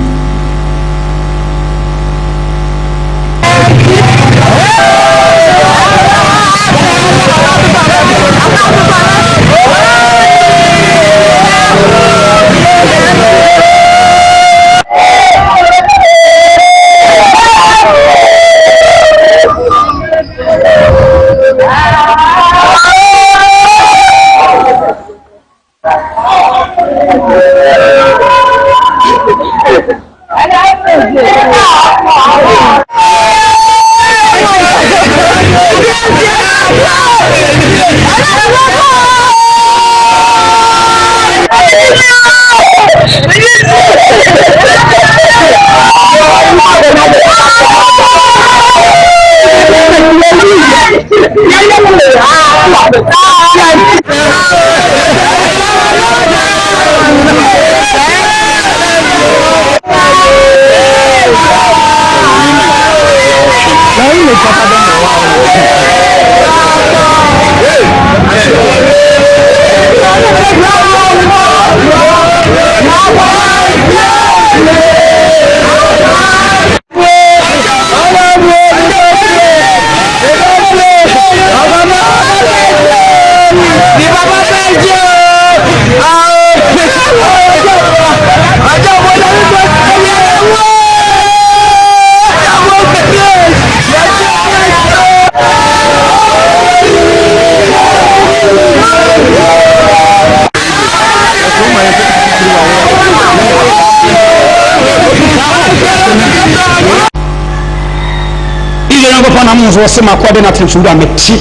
So what's my quad and attention to a tea,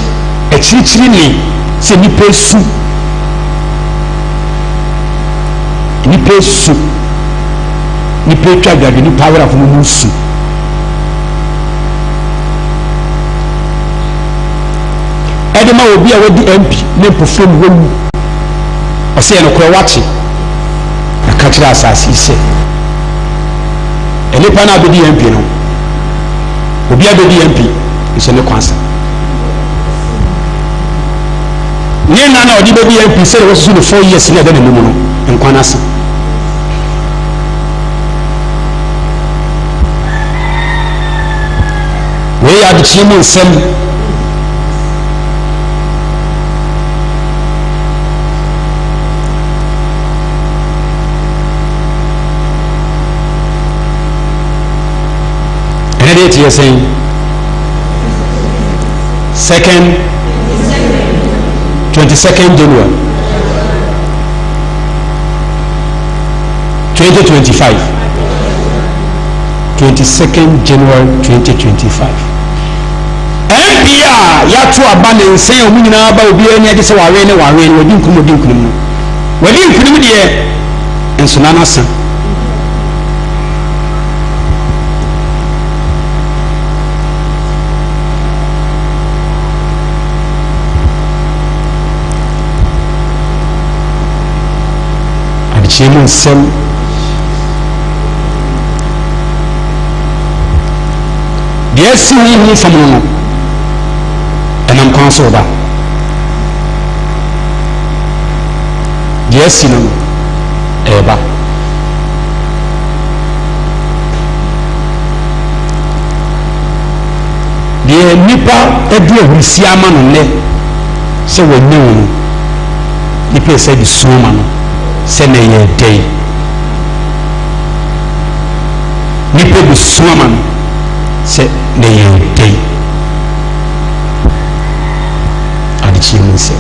a chili, say ni pay soup. Ni pay soup. Ni pay trigger, ni power of Musu. Edema will be away the MP, name perform room. I say, no, watching. I catch us as he said. And if I be the MP, no, will be a baby MP. It's a no answer. Near now, the baby MP said it was 4 years later than the moon and Kwanasa. We are the Chimon Sem. And it is saying, 22nd January 2025. 22nd January 2025. MPR yatu abane nsen omu nyina ba obi eni age se wawe ne wadi nkumu die enso na nasa Chimon Sem yes we from no and I'm counsel ba yes no eba the nipa edu ehurisi ama no ne se wonne won nipa se di soma no sene ye day nipa bi suaman se ne ye day adichi mun se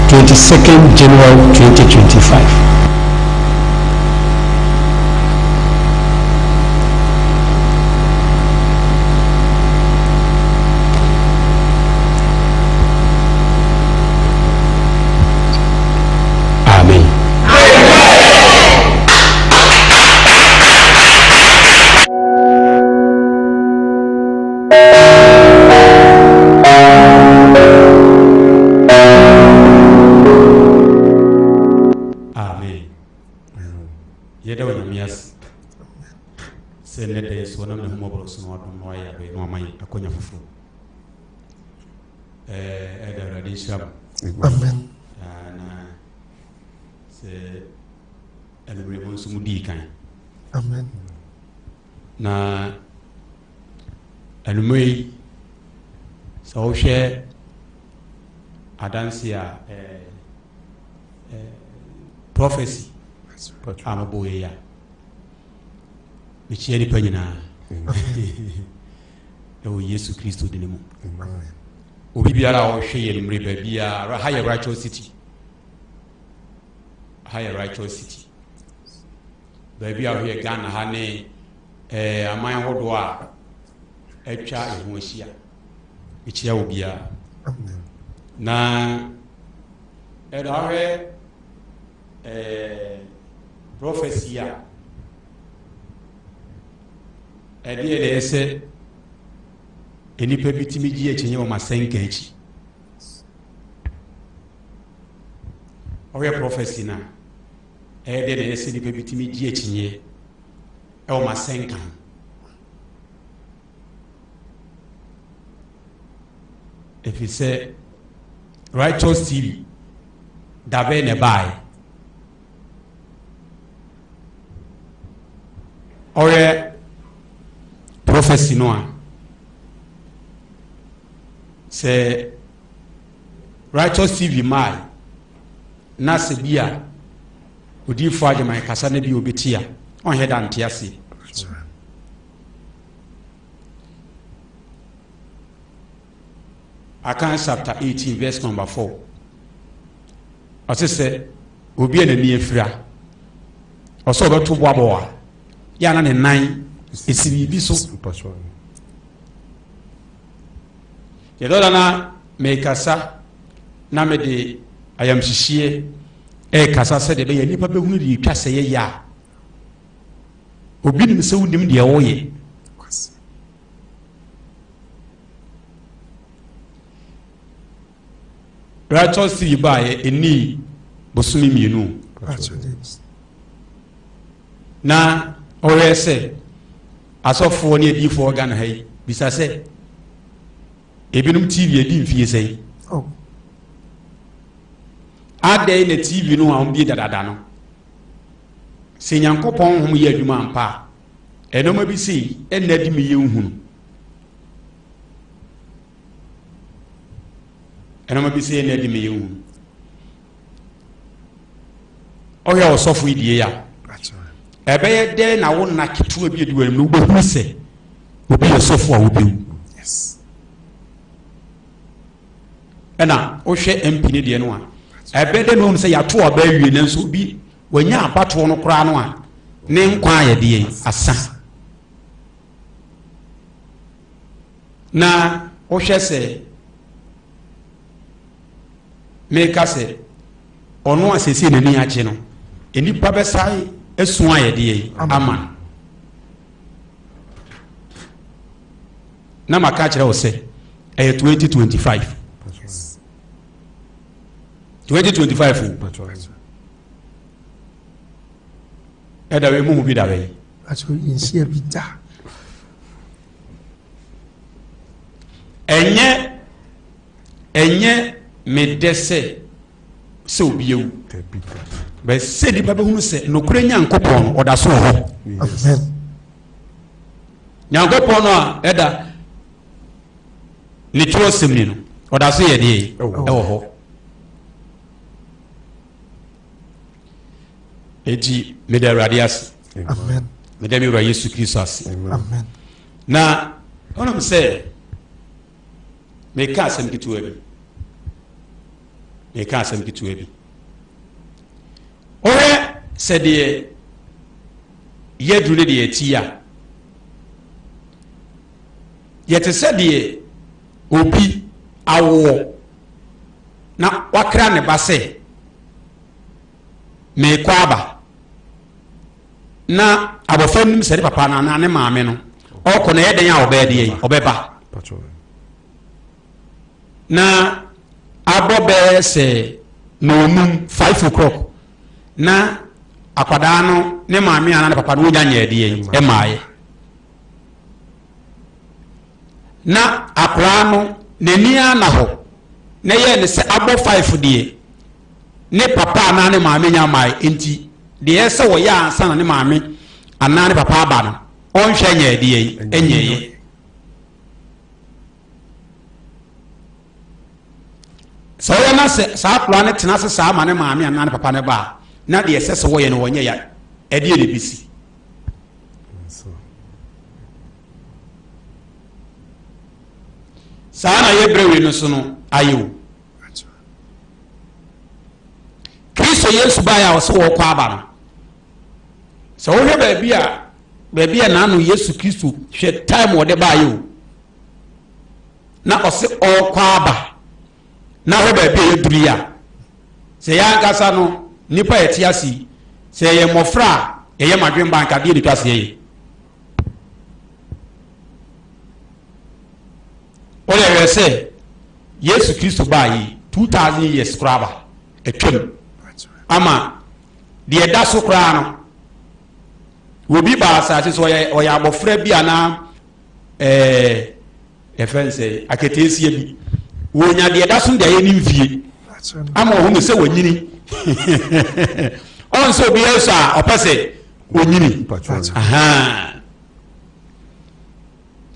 22nd January 2025. Amen. Amen. Na anumei so share adansia prophecy amaboye ya michieni penyina o Yesu Kristo dinemu obi biara o hwe ye mre ba bia higher righteous city baby out here Ghana ha ne aman hodo a etwa ehu ahia echia obia na edahwe prophecy a ede ese enipa bitimi gi echenye o masenka echi oye prophecy na ede ese enipa bitimi gi echenye o masenka if you say Righteous TV dabe ne bai ɔyɛ prophecy no a sɛ Righteous TV mai na sɛ bi a odifo agyeman kasa na bi obeti a ɔnhɛ da nte ase Acts chapter 18 verse number 4 ɔsɛ sɛ obi a n'ani afira ɔsɛ ɔbɛto boaboa a yɛ ana ne nan esi biribi so yɛdɔda na mekasa na mede ayamhyehyeɛ ɛkasa sɛ deɛ bɛyɛ nnipa bɛhunu deɛ ɛtwa sɛ yɛyɛ a obi nim sɛ wonim deɛ wɔyɛ Righteous TV baayɛ ɛni bosome mmienu na ɔyɛ sɛ asɔfoɔ ne adiifoɔ Ghana ha yi bisa sɛ ebinom TV adi mfie sɛ adɛn na TV no a wɔmbie dadada no sɛ Nyankopɔn hom yɛ adwuma ampa a ɛnɔma bi sei ɛnna di me yɛ nhunu ɛnɔma bi sei ɛnna di me yɛ nhunu ɔyɛ ɔsɔfo yi die a ɛbɛyɛ dɛn na wo nna ketewa bi aduane mu na wobɛhunu sɛ obi yɛ sɔfo a wobɛwu ɛna wohwɛ MP ne deɛ no a ɛbɛyɛ dɛn na wohunu sɛ yɛato ɔba awie nanso obi wanya abatoɔ no koraa no a ne nkwa ayɛ deɛ asa na wohwɛ sɛ meka sɛ ɔno a sɛsɛ n'ani agye no nnipa bɛsae esu ayɛ deɛ ama na maka kyerɛ wo sɛ ɛyɛ 2025 ɛda wei mu bi da wei ɛnyɛ medɛ sɛ obi ewu bɛ sɛ nipa bɛhunu sɛ nokura Nyankopɔn no ɔda so wɔ hɔ Nyankopɔn no a ɛda ne twerɛsɛm ni no ɔda so yɛ deɛ ɛwɔ hɔ eti mede Awurade ase mede me wura Yesu Kristo ase na ɔnam sɛ meka asɛm ketewa bi ɔhɛ sɛ deɛ yɛduru ne deɛ ɛti a yɛte sɛ deɛ obi awoɔ na wakra ne ba sɛ meekɔ aba na abɔfra nim sɛ de papa no anaa ne maame no ɔkɔ na yɛdɛn a ɔbɛyɛ deɛ ɔbɛba na abɔ bɛɛ sɛ noonum 5 o'clock na akwadaa no ne maame anaa ne papa no wonya nyɛ deɛ ɛmaayɛ na akwadaa no n'ani ana hɔ na yɛ ne sɛ abɔ 5 deɛ ne papa anaa ne maame nya maayɛ enti deɛ sɛ wɔyɛ ansa na ne maame anaa ne papa aba no ɔnhwɛ nyɛ deɛ ɛnyɛyɛ sɛ wɔyɛ na sɛ saa akwadaa no tena ase saa ma ne maame anaa ne papa no ba a na deɛ ɛsɛ sɛ wɔyɛ no wɔnyɛ ya ɛdeɛ ne bi si saa na yɛbrɛ wei no so no ayɛ o Kristo Yesu baeɛ a wɔsɛ wɔkɔ aba no sɛ wohwɛ baabi a naano Yesu Kristo hwɛ time wɔde baeɛ o na ɔsɛ ɔkɔ aba na hɔ baabi a yɛduru yi a sɛ yɛankasa no nipa yɛte ase sɛ yɛ mmɔfra a yɛyɛ madwen bankadeɛ ne twa seɛ yɛ ɔyɛ sɛ Yesu Kristo baa yi 2000 years koraa ba atwam ama deɛ da so koraa no obi baa asase so ɔyɛ abɔfra bi anaa yɛfɛn sɛ aketeesia bi wonya de da so de ye ni mfie ama ho me se wanyini on so bi eso a opese wanyini aha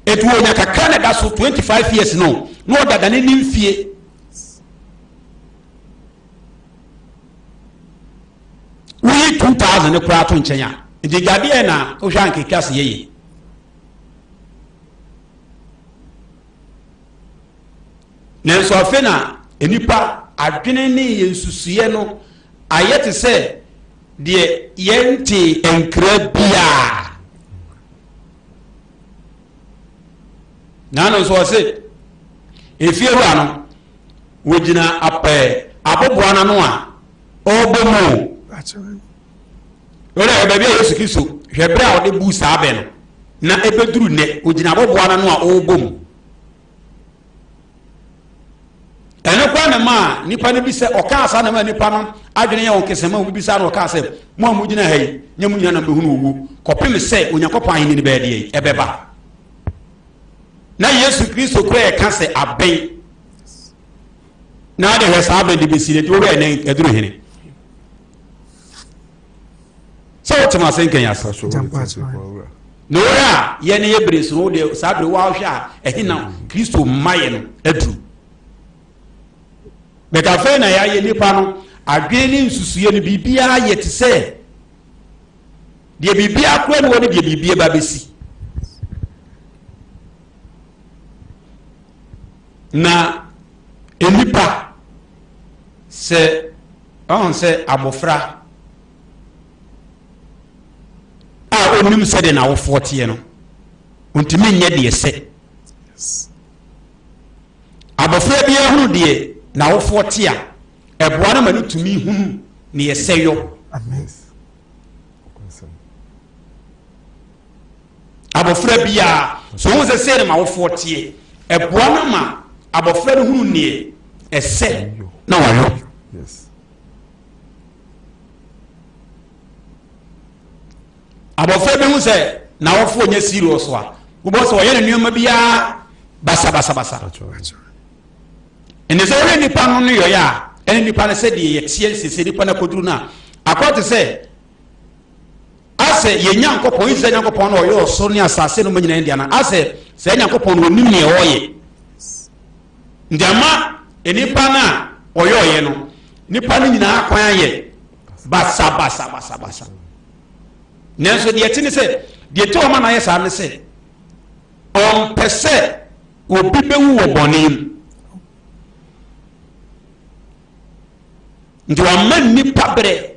etu wonya kakra na da so 25 years no dada ne ni mfie we 2000 ne kura to nkyenya ndi gade na o hwa nkeka se yeye nanso afe na enipa adwene ne yensusuye no ayete se de yenti enkra bia nano so se efie ru no wogina ape aboboana no a obomu ore ebe bia Yesu Kristo hwebre a ode bu saa be no na ebeduru ne wogina aboboana no a obomu ene kwa na ma nipa ne bi se okasa na ma nipa no adwene ye onkesema wo bi sa na okasa mo amugina hayi nyam nyina na behunu owu kopem se onyakopan hin ni be de ebeba na Yesu Kristo kura e ka se aben na de hwesa aben de besire de wo re na eduru hene so tuma sen kan ya so no ya ye ne ye bresu de sabre wa hwa ehina Kristo maye no aduru betafe na ya ye nipa no adwene nsusuye no bibia ye te se de bibia kwa no de bibia ba besi na enipa se on se abofra a onim se de na wo 40 no ontimi nye de se abofra bia hunu de na wo 40 a eboa na manu tumi hunu ne yeseyo amen abofra bia so wo se na ma wo 40 eboa na ma abofra no hunu ne ese na wayo yes abofra bi hu se na wo fo nya serious a wo bo so wo ye ne nneoma bia basa ene so re nipa no no yo ya ene nipa na se de ye tie sese nipa na koduru na akwate se ase ye nyankopon ise nyankopon no yo so ne asase no manyina ndia na ase se nyankopon no nim ne oye ndiama enipa na oyo ye no nipa no nyina akwan ye basa nenso de tini se de to ma na ye sa ne se on pese obi bewu wo bonim nti wa man nipa bre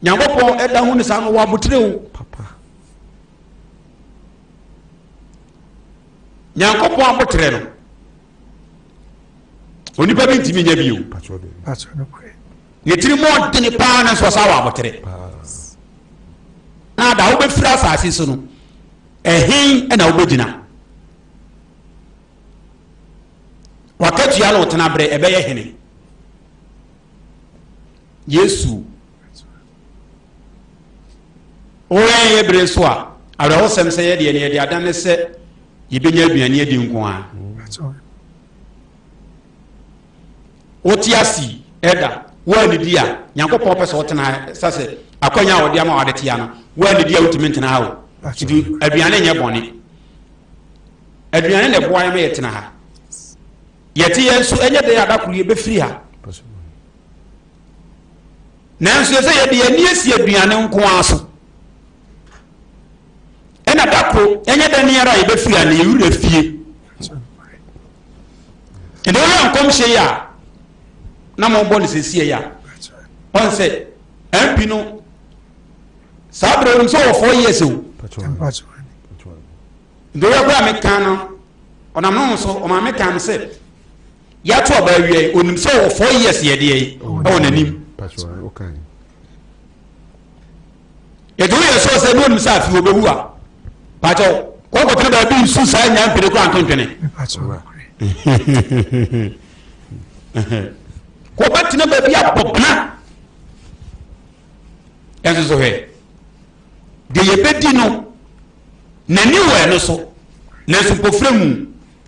nyankopon eda hu ne sa no wa botrew papa nyankopon abotre no onipa bi ntimi nya biu pacho no kwe ne tiri mo de ne pa na so sa wa abotre na da wo be fra asase so no ehin na wo begina wakati ya no tena bre ebe ye hene Yesu oye ye bre so a ara wo sem se ye de ne ye de adan se ye benya aduane edi nko a otiasi eda wo ni dia nyankopon pese wotena sase akwanya wo dia ma wade tia no wo ni dia utimi ntena ha wo ti aduane nye bone aduane ne boa me yetena ha yeti yensu enye de adakuru ye be free ha nanso se ye de ani asi aduane nko aso ena dako enye de ne ara ye be free ha ne yura fie kede wo nkom hye ya na mo bo ne sesie ya on se MP no sabre nso wo 4 years o ndo ya kwa mekano onam no so o ma mekan se ya to ba wie onim se wo 4 years ye de yi o nanim okay e do ye so se no nim sa fi obehu a pacho ko ko tena bi su sa nya mpere ko antontwene ko batina ba bia popna enso so he de ye bedi no nani we no so na so pofremu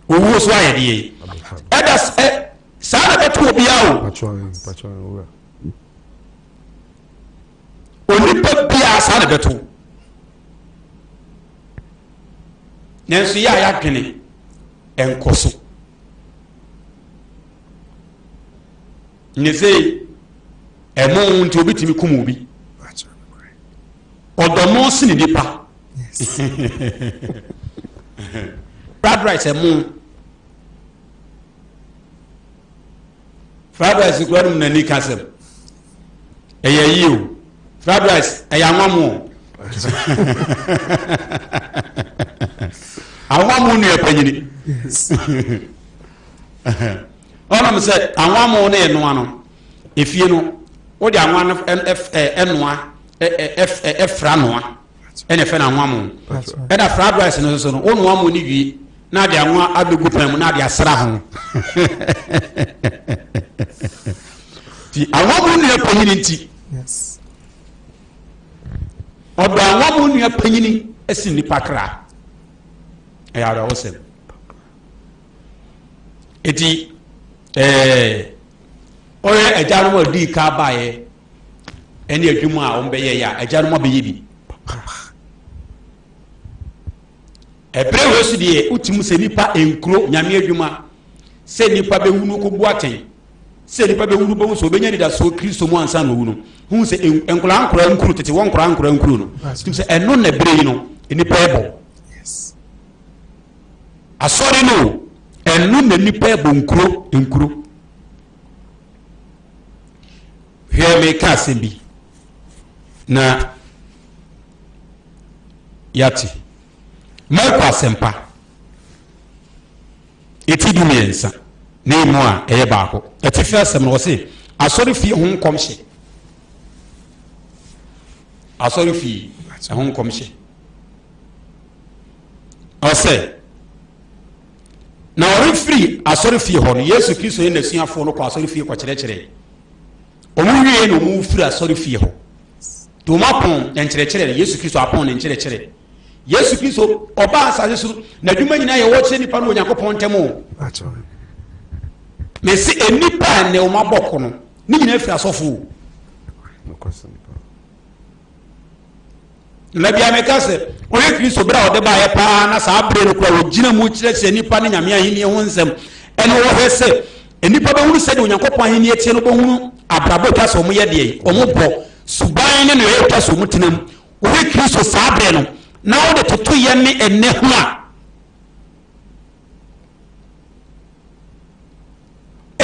owo so ayede ye edas bɛto obiara o onipa biara saa na bɛto nanso yɛ a yɛadwene ɛnkɔ so nyɛ sɛ ɛmo nti obi tumi kum obi ɔdɔmo si ne nipa fried rice ɛmo fried rice kura no mu n'ani kasɛm ɛyɛ yie o fried rice ɛyɛ anwamu anwamu ne yɛ panyini ɔnam sɛ anwamu ne yɛ noa no efie no o de anwa no ɛnoa ɛfra noa ɛna ɛfɛ na anwamu ɛna fried rice no so no o noa mu ne wie na de anwa abegu pan mu na de asra ho ti anwamu ne yɛ panyini nti ɔdɔ anwamu ne yɛ panyini esi nipa kra ɛyɛ ara ɔsɛm eti ɔyɛ agyanom a ɔdi ka baeɛ ɛne adwuma a ɔmbɛyɛ yɛ a agyanom abɛyɛ bi ɛberɛ wɔ so deɛ wotim sɛ nipa nkuro nyame adwuma sɛ nipa bɛhunu kɔbu atɛn sɛ nipa bɛhunu bɛhu sɛ ɔbɛnya nidasoɔ kristo mu ansa na ɔwu no hu sɛ nkora nkuro tete wɔ nkora nkuro no tim sɛ ɛno na berɛ yi no nipa ɛbɔ asɔre no ɛno na nipa ɛbɔ nkuro hwɛ meka asɛm bi na yɛate marko asɛmpa ɛti du mmiɛnsa na ɛmu a ɛyɛ baako ɛte fɛ asɛm no wɔ se asɔre fie ho nkɔmhyɛ asɔre fie ho nkɔmhyɛ ɔsɛ na ɔrefiri asɔre fie hɔ no yesu kristo ne n'asuafoɔ no kɔ asɔre fie kɔkyerɛkyerɛ ɔmo wie na ɔmo firi asɔre fie hɔ to ɔmo apɔn nkyerɛkyerɛ yesu kristo apɔn ne nkyerɛkyerɛ yesu kristo ɔba asase so n'adwuma nyinaa yɛ wɔkyerɛ nipa no onyankopɔn ntɛm o mɛsi enipa a ne ɔmo abɔ ko no ne nyinaa firi asɔfo na bia meka sɛ ɔyɛ kristo bere a ɔde baayɛ paa na saa bere no kora ɔgyina mu kyerɛkyerɛ nipa ne nyame ahenni ho nsɛm ɛne wɔhwɛ sɛ nipa bɛhunu sɛdeɛ onyankopɔn ahenni atie no bɛhunu abrabɔ twa sɛ ɔmo yɛ deɛ ɔmo bɔ suban ne na ɛyɛ twa sɛ ɔmo tenam ɔyɛ kristo saa bere no na wɔde toto yɛ ne ɛnɛ ho a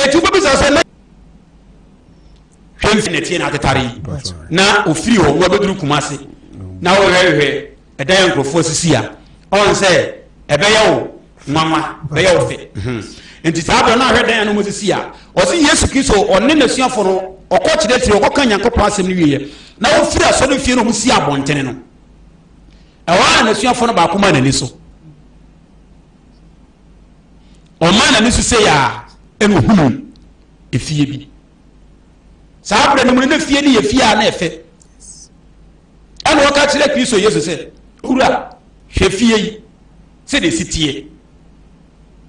etu bɛbi sɛ sɛ hwɛ mfi ne tie na atetare yi na ofiri hɔ na ɔbɛduru Kumase na wɔhwɛhwɛ ɛda yɛ nkurɔfoɔ sisi a ɔn sɛ ɛbɛyɛ wo nwanwa bɛyɛ wo fɛ nti saa bɛrɛ no ahwɛ dan no mu sisi a ɔsi yesu kristo ɔne n'asuafo no ɔkɔ kyerɛkyerɛ ɔkɔka nyankopɔn asɛm no wieɛ na wɔfiri asɔre fie no ɔmo si abɔntene no ɛwɔ a n'asuafo no baako ma n'ani so ɔma n'ani so sɛ yɛ a ɛna ohunu efie bi saa bɛrɛ no mu no fie no yɛ fie a na ɛfɛ ɛna wɔka kyerɛ kristo yesu sɛ wura hwɛ fie yi sɛdeɛ si tie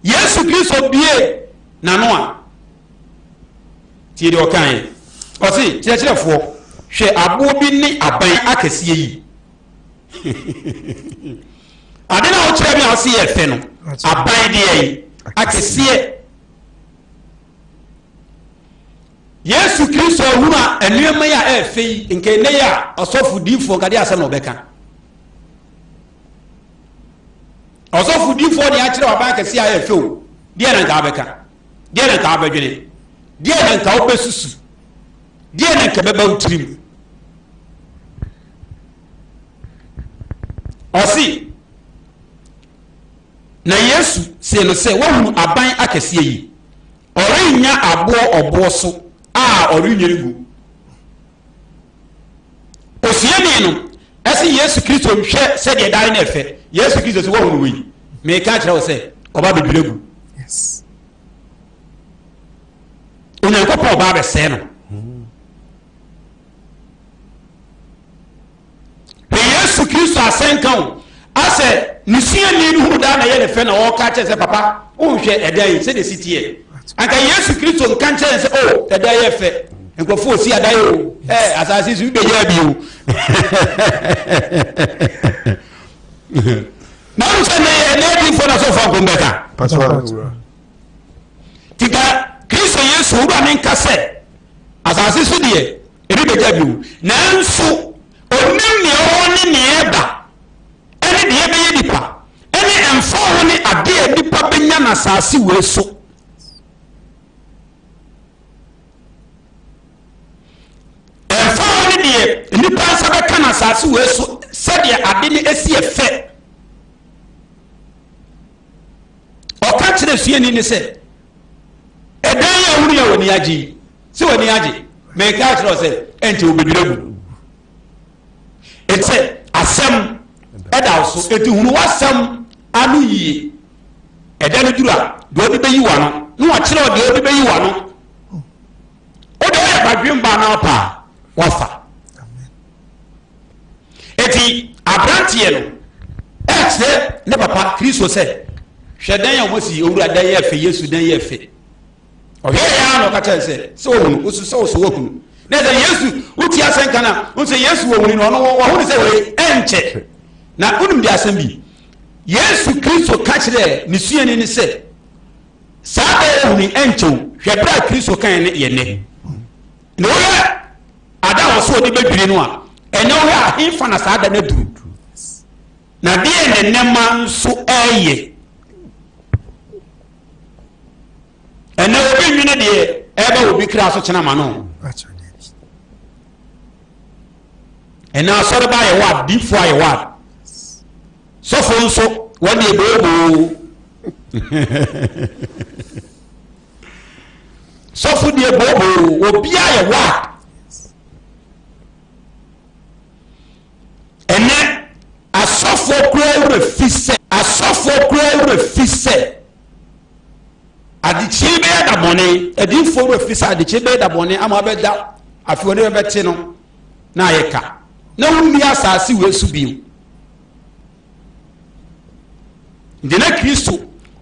yesu kristo bie n'ano a tie deɛ ɔkaeɛ ɔse kyerɛkyerɛfoɔ hwɛ aboɔ bi ne aban akɛseɛ yi ade na wokyerɛ me a wose yɛ fɛ no aban deɛ yi akɛseɛ yesu kristo ahunu a nneɛma yi a ɛɛfɛ yi nka ɛnɛ yi a ɔsɔfo diifoɔ nka deɛ asɛm na ɔbɛka ɔsɔfo diifoɔ deɛ akyerɛ ɔban kɛseɛ a ɛɛfɛ o deɛ na nka abɛka deɛ na nka abɛdwene deɛ na nka wobɛsusu deɛ na nka bɛba wo tirim ɔsi na yesu sɛ no sɛ wahunu aban akɛseɛ yi ɔrenya aboɔ ɔboɔ so a ɔrenyere gu osuani no ɛsɛ yesu kristo nhwɛ sɛdeɛ dan no ɛfɛ yesu kristo sɛ wahunu wei meka kyerɛ wo sɛ ɔba bɛdwira gu onyankopɔn ɔba bɛsɛe no pɛ yesu kristo asɛnka wo asɛ ne suani no hunu daa na ɛyɛ ne fɛ na ɔka kyerɛ sɛ papa wonhwɛ ɛdan yi sɛdeɛ si teɛ anka Yesu Kristo nkanche se oh eda ye fe nkofo osi ada yo asase su be ya bi o na nse ne bi fo na so fa kombeka tika Kristo Yesu uba ne nkase asase su de ebi be ya bi o nanso onim ne o ne eba ene de be ye dipa ene emfo ho ne ade dipa benya na asase we so nipa sabe kana asase we so sɛdeɛ ade ne esi efe ɔka kyerɛ suani ne sɛ ɛdan yɛ wuru yɛ wani agye sɛ wani agye mɛka kyerɛ sɛ ɛnte obedura gu ɛsɛ asɛm ɛda so ɛti hunu wasɛm ano yie ɛda no duru a deɛ ɔde bɛyi wa no na wakyerɛ deɛ ɔde bɛyi wa no ɔde ɔyɛ badwemba na ɔpa wafa eti abrantie no ɛkyerɛ ne papa Kristo sɛ hwɛ dan yɛ ɔmosi owura dan yɛ fɛ Yesu dan yɛ fɛ ɔhwɛ yɛ ano kata sɛ ohunu osu sɛ osu ohunu na sɛ Yesu uti asɛn kana sɛ Yesu ohunu no ɔno wɔhunu sɛ wɔyɛ ɛnkyɛ na unum de asɛm bi Yesu Kristo ka kyerɛ ne suani ne sɛ saa da ohunu ɛnkyɛw hwɛ bra Kristo kan ne yɛ ne na wɔyɛ ada wɔ so ɔde bɛdwiri no a ɛnyɛ wo a hefa na saa da no duru na deɛ ne nnɛma nso ɛyɛ ɛnɛ obi nwene deɛ ɛbɛ obi kra so kyena ma no ɛnɛ asɔre ba ayɛ wad difo ayɛ wad sɔfo nso wɔde ɛbɛɛboo sɔfo deɛ ɛbɛɛboo obi ayɛ wad ɛnɛ asɔfo kura refi sɛ adekyee bɛyɛ da bɔne adinfo refi sɛ adekyee bɛyɛ da bɔne ama bɛda afei ne bɛte no na ayɛ ka na wummi asase wɔ esu bio nti na Kristo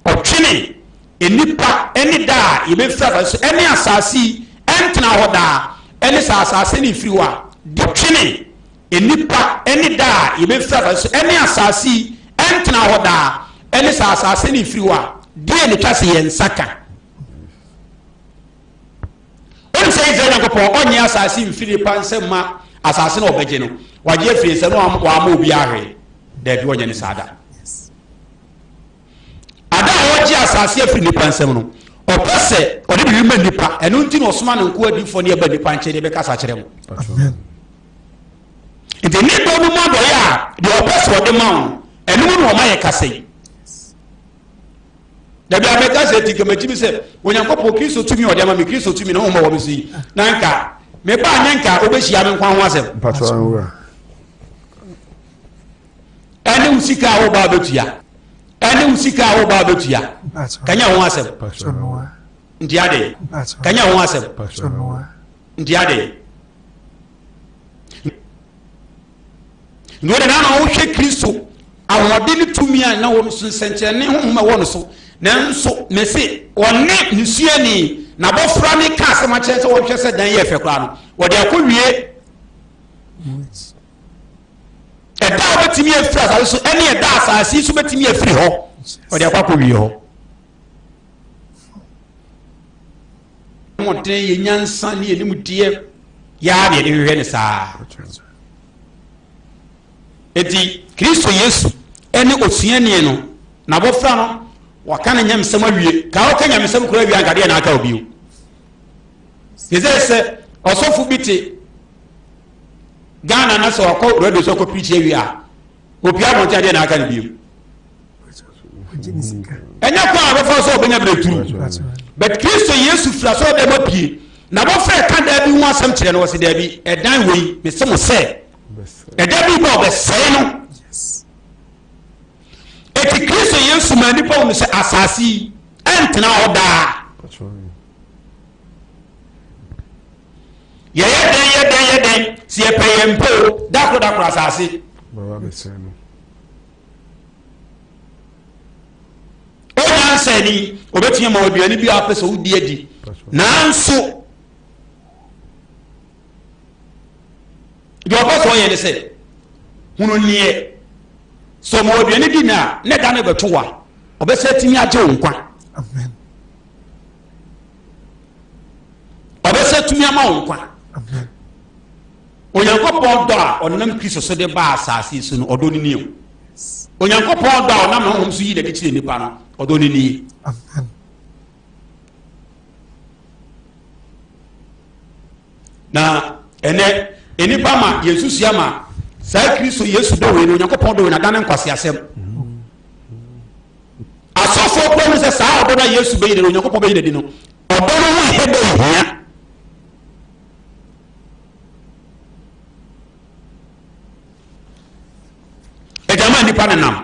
ɔtwene enipa ɛne da a yɛbɛfiri asase so ɛne asase yi ɛntena hɔ daa ɛne sɛ asase ne mfiri hɔ a de twene enipa ɛne da a yɛbɛfiri asase so ɛne asase yi ɛntena hɔ daa ɛne sɛ asase ne mfiri hɔ a deɛ ne twa sɛ yɛn nsa ka ɔne sɛ Israel Nyankopɔn ɔnyɛ asase mfiri nipa nsɛm ma asase na ɔbɛgye no wagye afiri nsɛm na wama obi ahwɛ daabi ɔnyɛ ne saa da ada a wɔgye asase afiri nipa nsɛm no ɔpɛ sɛ ɔde biribi ma nipa ɛno nti na ɔsoma ne nko adiifoɔ ne ɛba nipa nkyɛn de bɛkasa kyerɛ mo nti nipa no mu adɔyɛ a deɛ ɔpɛ sɛ ɔde ma wo ɛno na ɔma yɛ kasa yi dabi abɛka sɛ ti kama gyimi sɛ Onyankopɔn Kristo tumi ɔde ama me Kristo tumi na ɔma wɔ me so yi na nka meba anyɛ nka wobɛhyia me nkwa ho asɛm ɛne wo sika a woba bɛtua ɛne wo sika a woba bɛtua kanya ho asɛm nti ade kanya ho asɛm nti ade nti na wohwɛ Kristo ahoɔden ne tumi a na wɔ no so nsɛnkyerɛnne honhom a wɔ no so nanso mese ɔne ne suani na bɔfra ne ka asɛm akyerɛ sɛ wɔhwɛ sɛ dan yɛ fɛ koraa no wɔde akɔ wie ɛda a wobɛtumi afiri asase so ɛne ɛda asase yi so bɛtumi afiri hɔ wɔde akɔ wie hɔ mmɔden yɛ nyansa ne yɛnimdeɛ yɛa deɛ de hwehwɛ ne saa eti Kristo Yesu ɛne osuani no na bɔfra no waka ne nyamsɛm awie ka wɔka nyamsɛm kora awie ankadeɛ na aka obio sɛ ɔsɔfo bi te Ghana na sɛ ɔkɔ radio sɛ ɔkɔ preach awie a opia abɔnten adeɛ na aka ne bio ɛnyɛ kwan a bɛfa sɛ ɔbɛnya breakthrough but Kristo Yesu fira sɛ ɔdɛ ma pie na bɔfra ɛka daa bi ho asɛm kyerɛ no wɔ se daabi ɛdan wei mese mo sɛ ɛda bi ba ɔbɛsɛe no eti Kristo Yesu ma nipa wo sɛ asase yi ɛntena hɔ daa yɛyɛ den si yɛpɛ yɛn mpo dakoro asase ɔnyansa nyansa ni obetia ma oduane bi apese wo di adi nanso do oboso ye ne se hunu nie so ma oduane di na ne da na beto wa obese timi agye wo nkwa Amen. obese tumi ama wo nkwa Amen. onyankopɔn dɔ a ɔnam kristo so de ba asase so no ɔdɔ ni nie onyankopɔn dɔ a ɔnam na honhom so yi de kyerɛ nipa no ɔdɔ ni nie Amen. na ene enipa ma yesu sia ma saa kristo yesu dɔ wei no onyankopɔn dɔ wei na da ne nkwase asɛm asɔfo kɔ no sɛ saa ɔdɔ na yesu bɛyi de no onyankopɔn bɛyi de di no ɔdɔ no ho yɛ bɛ hia ejama nipa ne nam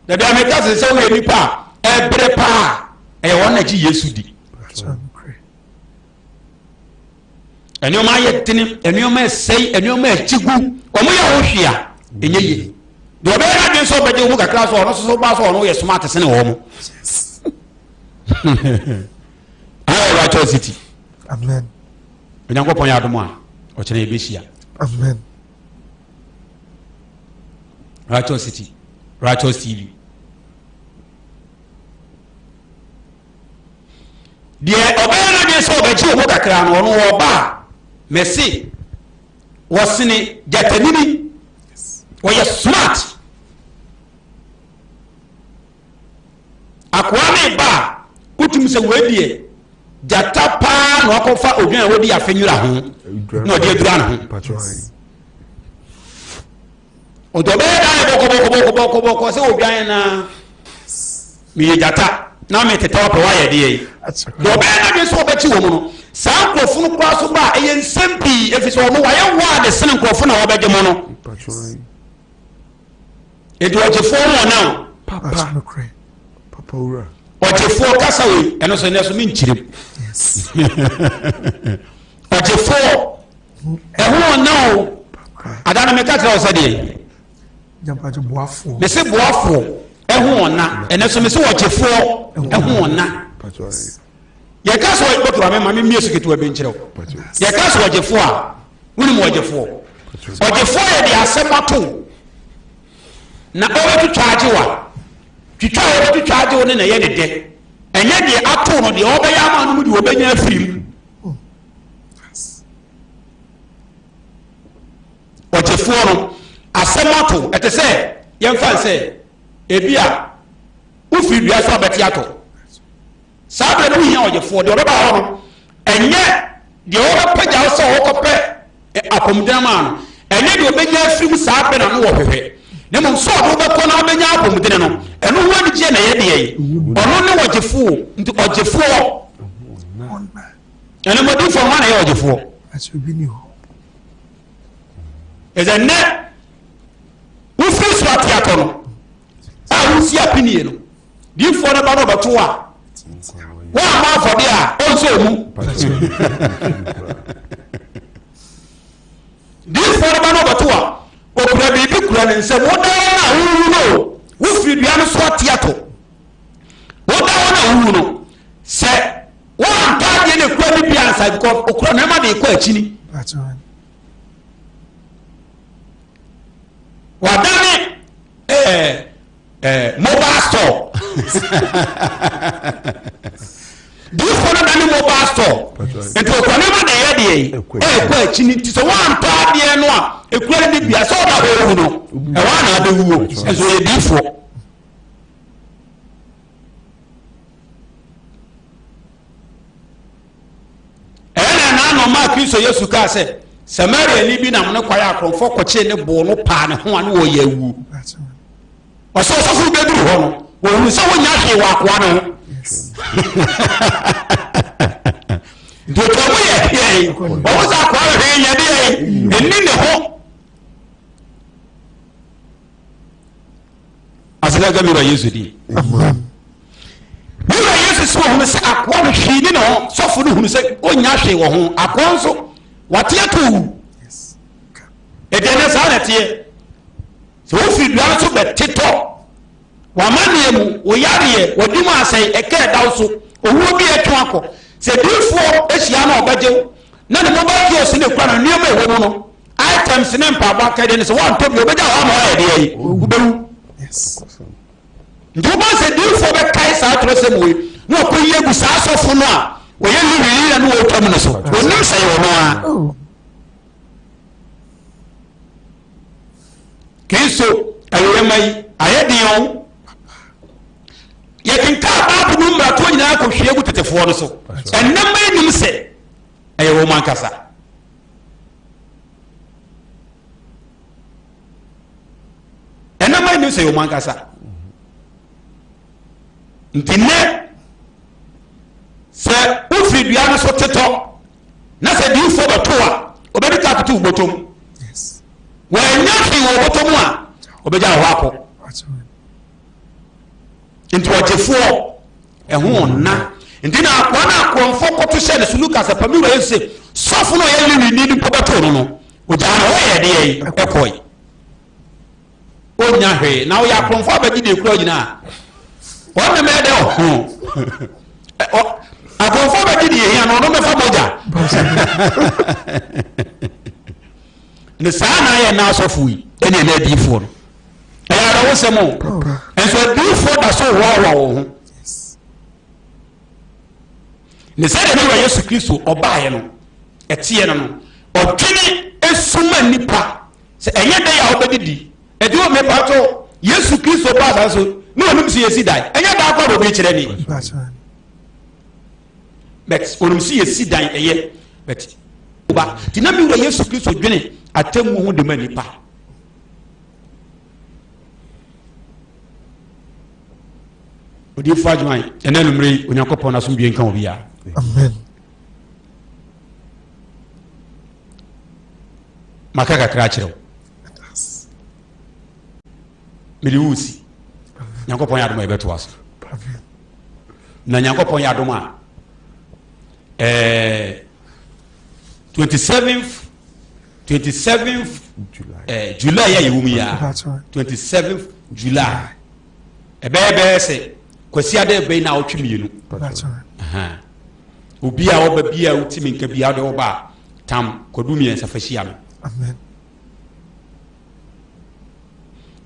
dada ameka sɛ wo yɛ nipa ɛbrɛ paa ɛyɛ wɔn na gye yesu di ɛnneɛma ayɛ tene ɛnneɛma ɛsɛe ɛnneɛma ɛkyi gu ɔmo yɛ ho hwea ɛnyɛ yie deɛ ɔbɛyɛ no adwene sɛ ɔbɛgye wo mu kakra so ɔno soso ba so ɔno yɛ smart sene wɔ mo ayɛ righteousity Amen. onyankopɔn yɛ adom a ɔkyerɛ yɛbɛhyia Amen. righteousity righteous TV deɛ ɔbɛyɛ no adwene sɛ ɔbɛgye wo mu kakra no ɔno wɔ ba mɛse wɔsene gyatanini wɔyɛ smart akoa ne ba a wotum sɛ wɔadie gyata paa na ɔkɔfa odwan a wɔdi afe nwura ho na ɔde adura ne ho ɔdɔ bɛyɛ dan bɔkɔbɔkɔbɔkɔ sɛ odwan na meyɛ gyata na metete wɔpɛ woayɛ deɛ yi deɛ ɔbɛyɛ no adwene sɛ wɔbɛkye wɔ mu no saa nkurɔfo no koraa so ba a ɛyɛ nsɛm pii ɛfiri sɛ ɔno wayɛ wo a de sene nkurɔfo na wɔbɛgye mu no ɛdi ɔgyefoɔ no ɔnam ɔgyefoɔ kasa wei ɛno so ɛnɛ so menkyirem ɔgyefoɔ ɛho ɔnam o ada no meka kyerɛ wo sɛ deɛ mese boafoɔ ɛho ɔna ɛnɛ so mese ɔgyefoɔ ɛho ɔna yɛka sɛ ɔbɛkura me ma memie so ketewa bɛnkyerɛ wo yɛka sɛ ɔgyefoɔ a wonim ɔgyefoɔ ɔgyefoɔ yɛ de asɛm ato na ɔbɛtwitwa agye wa twitwa a ɔbɛtwitwa agye wo ne na ɛyɛ ne dɛ ɛnyɛ deɛ ato no deɛ ɔbɛyɛ ama no mu deɛ ɔbɛnya afiri mu ɔgyefoɔ no asɛm ato ɛte sɛ yɛmfa sɛ ebi a wofiri dua so abɛte ato saa bɛrɛ no wohia ɔgyefoɔ deɛ ɔbɛba hɔ no ɛnyɛ deɛ ɔbɛpagya wo sɛ wɔkɔpɛ apɔmuden ma no ɛnyɛ deɛ ɔbɛnya afiri mu saa bɛ na no wɔ hwehwɛ na mmom sɛ ɔde wobɛkɔ na wobɛnya apɔmuden no ɛno ho anigyeɛ na ɛyɛ deɛ yi ɔno ne ɔgyefoɔ nti ɔgyefoɔ ɛno mmɔdenfoɔ ma na ɛyɛ ɔgyefoɔ ɛsɛ nnɛ wofiri so ate atɔ no a wosi apinie no diifoɔ no ba no ɔbɛto a wọ́n a máa fọ̀dí à ó ń sọ òmu díìfọ́ ọ̀dọ́ bá náà bọ̀tú wa òkúra bíbí kúra ní nsẹ́mu wọ́n dáwọ́ náà wúwú náà wọ́n fi dùn yánú sọ́ tíyàtọ̀ wọ́n dáwọ́ náà wúwú náà sẹ́ wọ́n à ń tọ́ adìẹ ní kúra ní bí ansa bíkọ́ òkúra náà má de kọ́ ẹ̀kí ni wà dání mobile store díìfọ́ náà dání mobile store ètò òkúra náà má de yẹ deɛ yi ɛkɔ akyi ni ti sɛ wɔn antɔ adeɛ no a ekura ne bia sɛ ɔda hɔ ewu no ɛwɔ ana abɛwu o ɛnso yɛ diifoɔ ɛyɛ na ɛna anɔ maa kristo yesu kaa sɛ samaria ni bi nam ne kwaeɛ akorɔmfoɔ kɔkyee ne boo no paa ne ho a ne wɔyɛ awu ɔsɛ ɔsɔfo bɛduru hɔ no wɔhunu sɛ wonya hwee wɔ akoa ne ho dòtò ọmọ yẹ hìẹ yìí ọmọ sọ àkọ́ ọ̀rẹ́ yẹn dé yẹn ẹni ne ho asẹ́dá mi wà Yesu di mi wà Yesu sọ wọn sẹ àkọ́ no hwii ni ne ho sọfọ no hunu sẹ ọnya hwee wọ ho àkọ́ nso wàtí ẹtọ wù ẹdẹ ẹdẹ sáà nà tiẹ sẹ wọ́n fi dùn so bẹ títọ́ wamane mu oyare wodi mu asai eke daw so owo bi eto akọ se difo ehia na obaje na ne mobile kiosk ne kwa na niam ewo no items ne mpaba ka de ne se won tobi obeja wa ma ya de yi ubewu Yes. nduba se difo be kai sa tro se mu no ko yegu sa asofo no a oye liri na no otom no so onim se yo no a Oh. Kristo ayemai ayedion ye kinka babu numra to nyina ko hwie gu tetefo no so enam enim se ayewo mankasa enam enim se yo mankasa ntine se ufri dua no so teto na se di fo betoa obedi kapitu botom Yes. wanya fi wo botom a obeja ho akọ That's right. nti wajefo eho na nti na akwa na akonfo koto hye ne suluka sa pami wa ese sofo no ye limi ni pobato no no oja na ho ye de yi ekoi onya hwe na wo ya akonfo abaji de kura nyina wona me de ho akonfo abaji de yi no no me fa moja ne sana ye na sofo yi ene na difo no ya wo semo enso difo da so wa wo ne sɛ de wa Yesu Kristo ɔbaaye no ɛteɛ no ɔtwene esuma nipa sɛ ɛnyɛ de ya ɔbɛdidi ɛde o me pato Yesu Kristo ba so ne onum si yesi dai ɛnyɛ da akɔ obi kyerɛ ni That's right. but onum si yesi dai ɛyɛ but oba dinami wa Yesu Kristo dwene atemu ho de ma nipa odi fa adwan ɛna numre onyankopɔn na so mbie nka obi a Amen. maka kakra kyerɛw mede wusi nyankopɔn yɛ adom a yɛbɛtoa so na nyankopɔn yɛ adom a 27th July yɛ yɛwom yi a That's right. 27th July ɛbɛyɛ sɛ kwasiade bɛyi na wotwe mmienu That's right. obi a woba bi a wotimi nka bi a de woba tam kwadu miɛnsa fa hyia me Amen.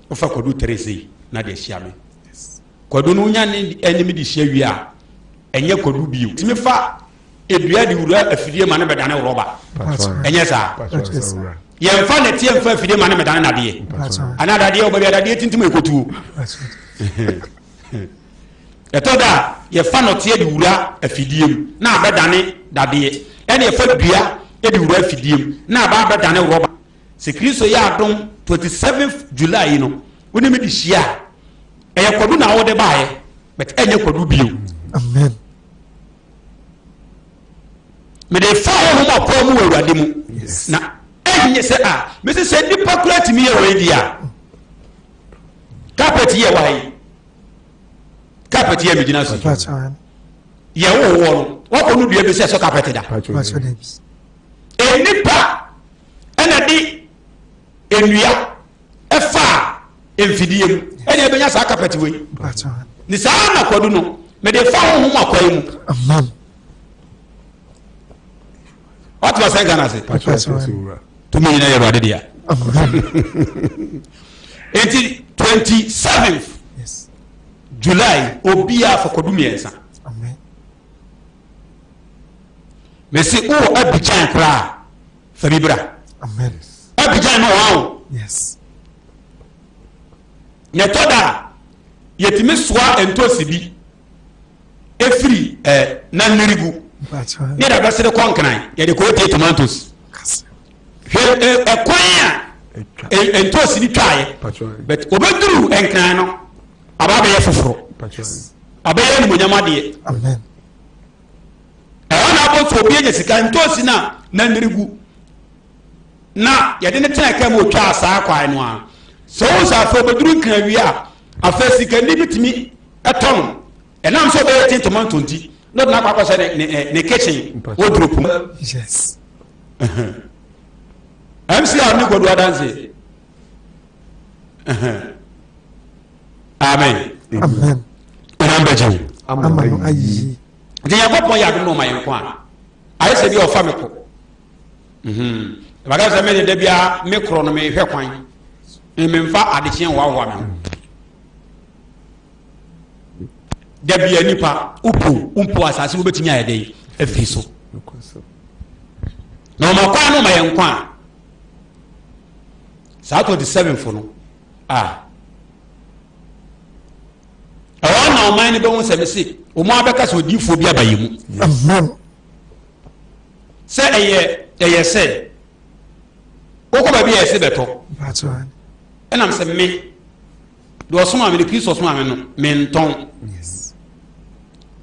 wofa kwadu terese na de hyia me kwadu no nya ne anim de hyia wi a ɛnyɛ kwadu bio timi fa edua de wura afidie ma ne bɛdane roba That's right. ɛnyɛ saa Yes. yɛmfa ne tie mfa afidie ma ne bɛdane nadeɛ That's right. ana dadeɛ woba bi dadeɛ tintim ekotuo That's right. ɛtɔda yɛfa no tie de wura afidie mu na abɛdane dadeɛ ɛne yɛfa dua de wura afidie mu na aba abɛdane roba sɛ Kristo yɛ adom 27th July yi no wonim de hyia ɛyɛ kwadu na wode baayɛ but ɛnyɛ kwadu bio Amen. mede fa honhom akɔ mu wɔ Awurade mu na ɛnyɛ sɛ a mese sɛ nnipa kora tumi yɛ wɔ di a carpet yɛ wae carpet yɛ megyina so That's right. yɛ wo wɔ no wɔkɔ no dua bi sɛ so carpet da That's your names. nipa ɛna de nnua ɛfa mfidie mu ɛna ɛbɛnya saa carpet wei That's right. ne saa na kwadu no mede fa honhom akɔ mu Amen. ɔtoma sɛ Ghana se That's right. tumi nyina yɛ Awurade dea Amen. enti 27th Yes. July obiaa fa kwadu miɛnsa Amen. mesi wo Abidjan koraa fa bi bra Amen. Abidjan no wa wo Yes. nyɛtɔ da yɛtumi soa ntosi bi efiri na nnerigu That's right. ne da bɛsere kɔnkran yɛde kɔɔtie tomatoes Yes. hwɛ ɛkwan a ntosi ni twaeɛ but obɛduru nkran no aba bɛyɛ foforo abɛyɛ animonyam adeɛ Amen. ɛhɔ na abɔ so obi anya sika ntosi na nnerigu na yɛde ne tena ka mu otwa saa kwan no a sɛ wo sɛ afɛ obɛduru nkran wie a afɛ sika ni bitumi ɛtɔn ɛnam sɛ ɔbɛyɛ ten tomato nti na ɔde nakɔ akɔ sɛ ne kitchen woduro pum Yes. MC a ne godo adanse amen amen number jam amano ayi de yakopon ya no mayen ko a ayi se bi ofa me ko baga se me de bia me kro no me hwe kwan me mfa adekyen wa me de bia nipa upo asase wo betimi ayede afi so no makwa no mayen ko a saa 27 fo no na ọman ni bẹwọn sẹmi si ọmọ abẹka sọ odiifo bi abayi mu sẹ ẹyẹ sẹ okọ baabi ẹyẹ sẹ bẹtọ ẹnam sẹ mi de ọsùn àmì de kristu ọsùn àmì no mi ntọn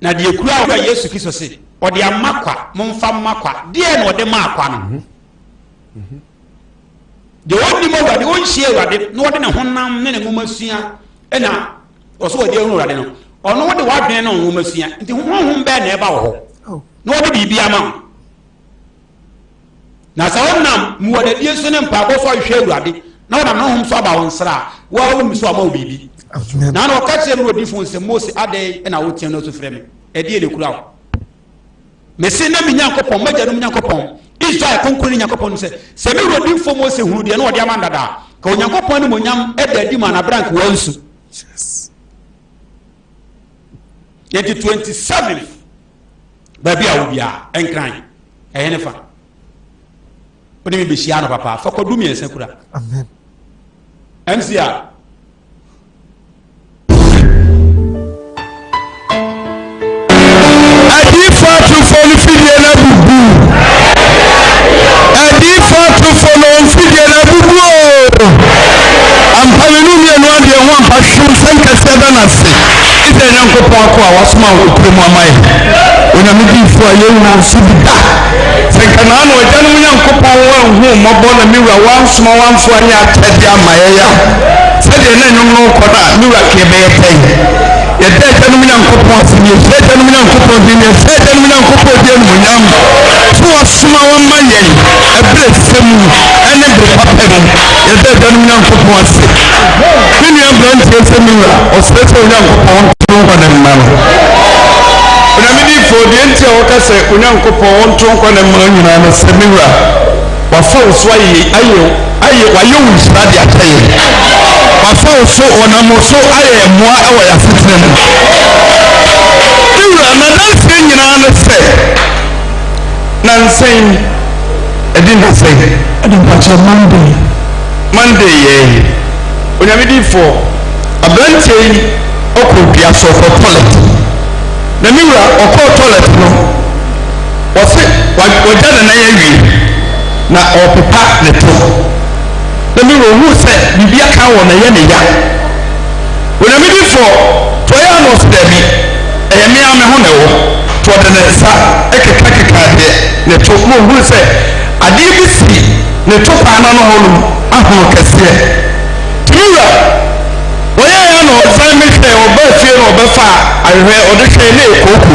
na de ekura ọba yesu kristu sẹ ọde amakwa mo nfa makwa deɛ na ɔde ma akwa no de wɔn ni mo awurade wɔn nhyia awurade na wɔde ne honam ne ne nwoma sua ɛna ɔso wɔde ehunu awurade no ɔno wɔde wadwene no nwoma sua nti honhom bɛɛ na ɛba wɔ hɔ na wɔde biribi ama wo na sɛ wɔnam muwadadie so ne mpaabɔ so ahwehwɛ awurade na wɔnam ne honhom so aba wɔn nsra a wɔa wɔn so ama wo biribi na na ɔka kyerɛ no wɔdi fo nsɛm mose adɛn ɛna wotia no so frɛ me ɛdeɛ ne kura wo mesi na me nyankopɔn magya no me nyankopɔn Israel konkoni nyankopɔn no sɛ me wɔdi fo mose hunu deɛ na wɔde ama ndada ka onyankopɔn ne monyam ɛda adi ma na brank wɔnsu yɛnti 27 baabi a wo biaa ɛnkran ɛyɛ ne fa wode me bɛhyia no papa fa kɔdu miɛnsa kura MC a adifa tufo no fidie na bubu adifa tufo no fidie na bubu ampamenu mienu adeɛ ho ampahwem sɛ nkɛseɛ da no ase ɛsɛ nyankopɔn akɔ a wasoma wo kure mu ama yɛ onyame diifo a yɛwuna so bi da sɛ nkanaa na ɔgyanom nyankopɔn wanhu mmɔbɔ na mewura wansoma wamfo anyɛ akyɛdeɛ ama yɛyɛ sɛdeɛ na nnwom no wokɔ no a mewura kee bɛyɛ pɛi yɛda agyanom nyankopɔn ase ne yɛhyɛ agyanom nyankopɔn din ne yɛhyɛ agyanom nyankopɔn din animuonyam so wasoma wama yɛn ɛberɛ sɛ mu ɛne bere papa mu yɛda agyanom nyankopɔn ase me nua aberanteɛ sɛ mewura ɔsrɛ sɛ onyankopɔn ntoro nkwa ne mma no onyamediifo deɛ nti a wɔka sɛ onyankopɔn wɔntoro nkwa ne mma nyinaa no sɛ mewura wafa wo so wayɛ wo nhyira de akyɛ yɛ wafa wo so ɔnam wo so ayɛ mmoa ɛwɔ yɛ asetena mu mewura na nanseɛ nyinaa no sɛ nansɛn ɛdi nasɛn ɛde mpakyɛ monday yɛi onyamediifo aberanteɛ yi ɔkɔ dua so ɔkɔ toilet na mewura ɔkɔɔ toilet no wɔse wɔgya ne nan awie na ɔpepa ne to na mewura ohu sɛ biribi aka wɔ na ɛyɛ ne ya onyamediifo tɔyɛ a na ɔso daabi ɛyɛ me a me ho na ɛwɔ to ɔde ne nsa ɛkeka deɛ ne to na ohu sɛ adeɛ bi si ne to paana no hɔ nom ahono kɛseɛ mewura wɔyɛ ya na ɔsan mehwɛ ɔbaa fie na ɔbɛfa ahwehwɛ ɔde hwɛ ne kooko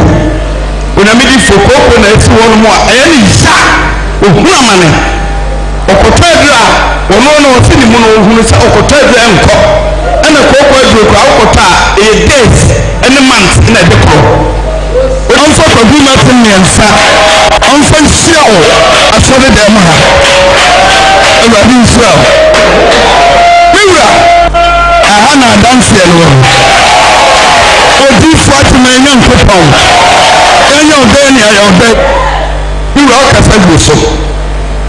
onyamediifo kooko na esi hɔ no mu a ɛyɛ ne nsa ohunu amane ɔkɔtɔ aduru a ɔno na ɔsi ne mu na ohunu sɛ ɔkɔtɔ aduru nkɔ ɛna kooko aduru kora ɔkɔtɔ a ɛyɛ days ɛne months na ɛde korɔ ɔmfa kɔdu ma se mmiɛnsa ɔmfa nhyia wo asɔre dɛm ha awurade nhyira wo mewura aha na adanseɛ no odiifo atema nyankopɔn ɛnyɛ ɔbɛɛ ne ayɛ ɔbɛ mewura ɔkasa gu so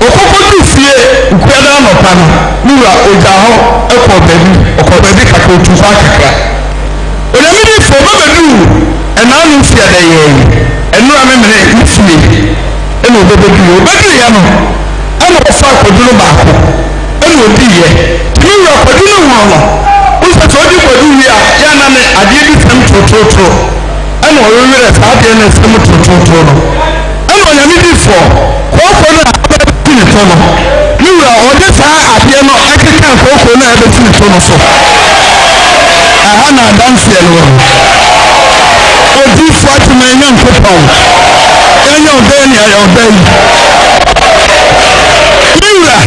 ɔkɔkɔdu fie nkuada anɔpa no mewura ogya hɔ ɔkɔ baabi kakra otu hɔ akakra onyamediifo ɔbɛbɛdu ɛnaa no mfie da yɛi ɛnora memene ne fie ɛna ɔbɛbɛduiɛ no ɛna ɔfa akɔdu no baako ɛna ɔdiiɛ mewura akɔdu no hɔ no wosɛ sɛ ɔde kɔdu wie a yɛana ne adeɛ bi sɛm torotoro ɛna ɔwewerɛ saa adeɛ no sɛm torotoro no ɛna onyamediifo kooko no a ɛbɛti ne to no mewura ɔde saa adeɛ no ɛkeka kooko no a ɛbɛti ne to no so aha na adanseɛ no wɔ odiifo atema nyankopɔn ɛnyɛ ɔbɛɛ ne ayɛ ɔbɛ yi mewura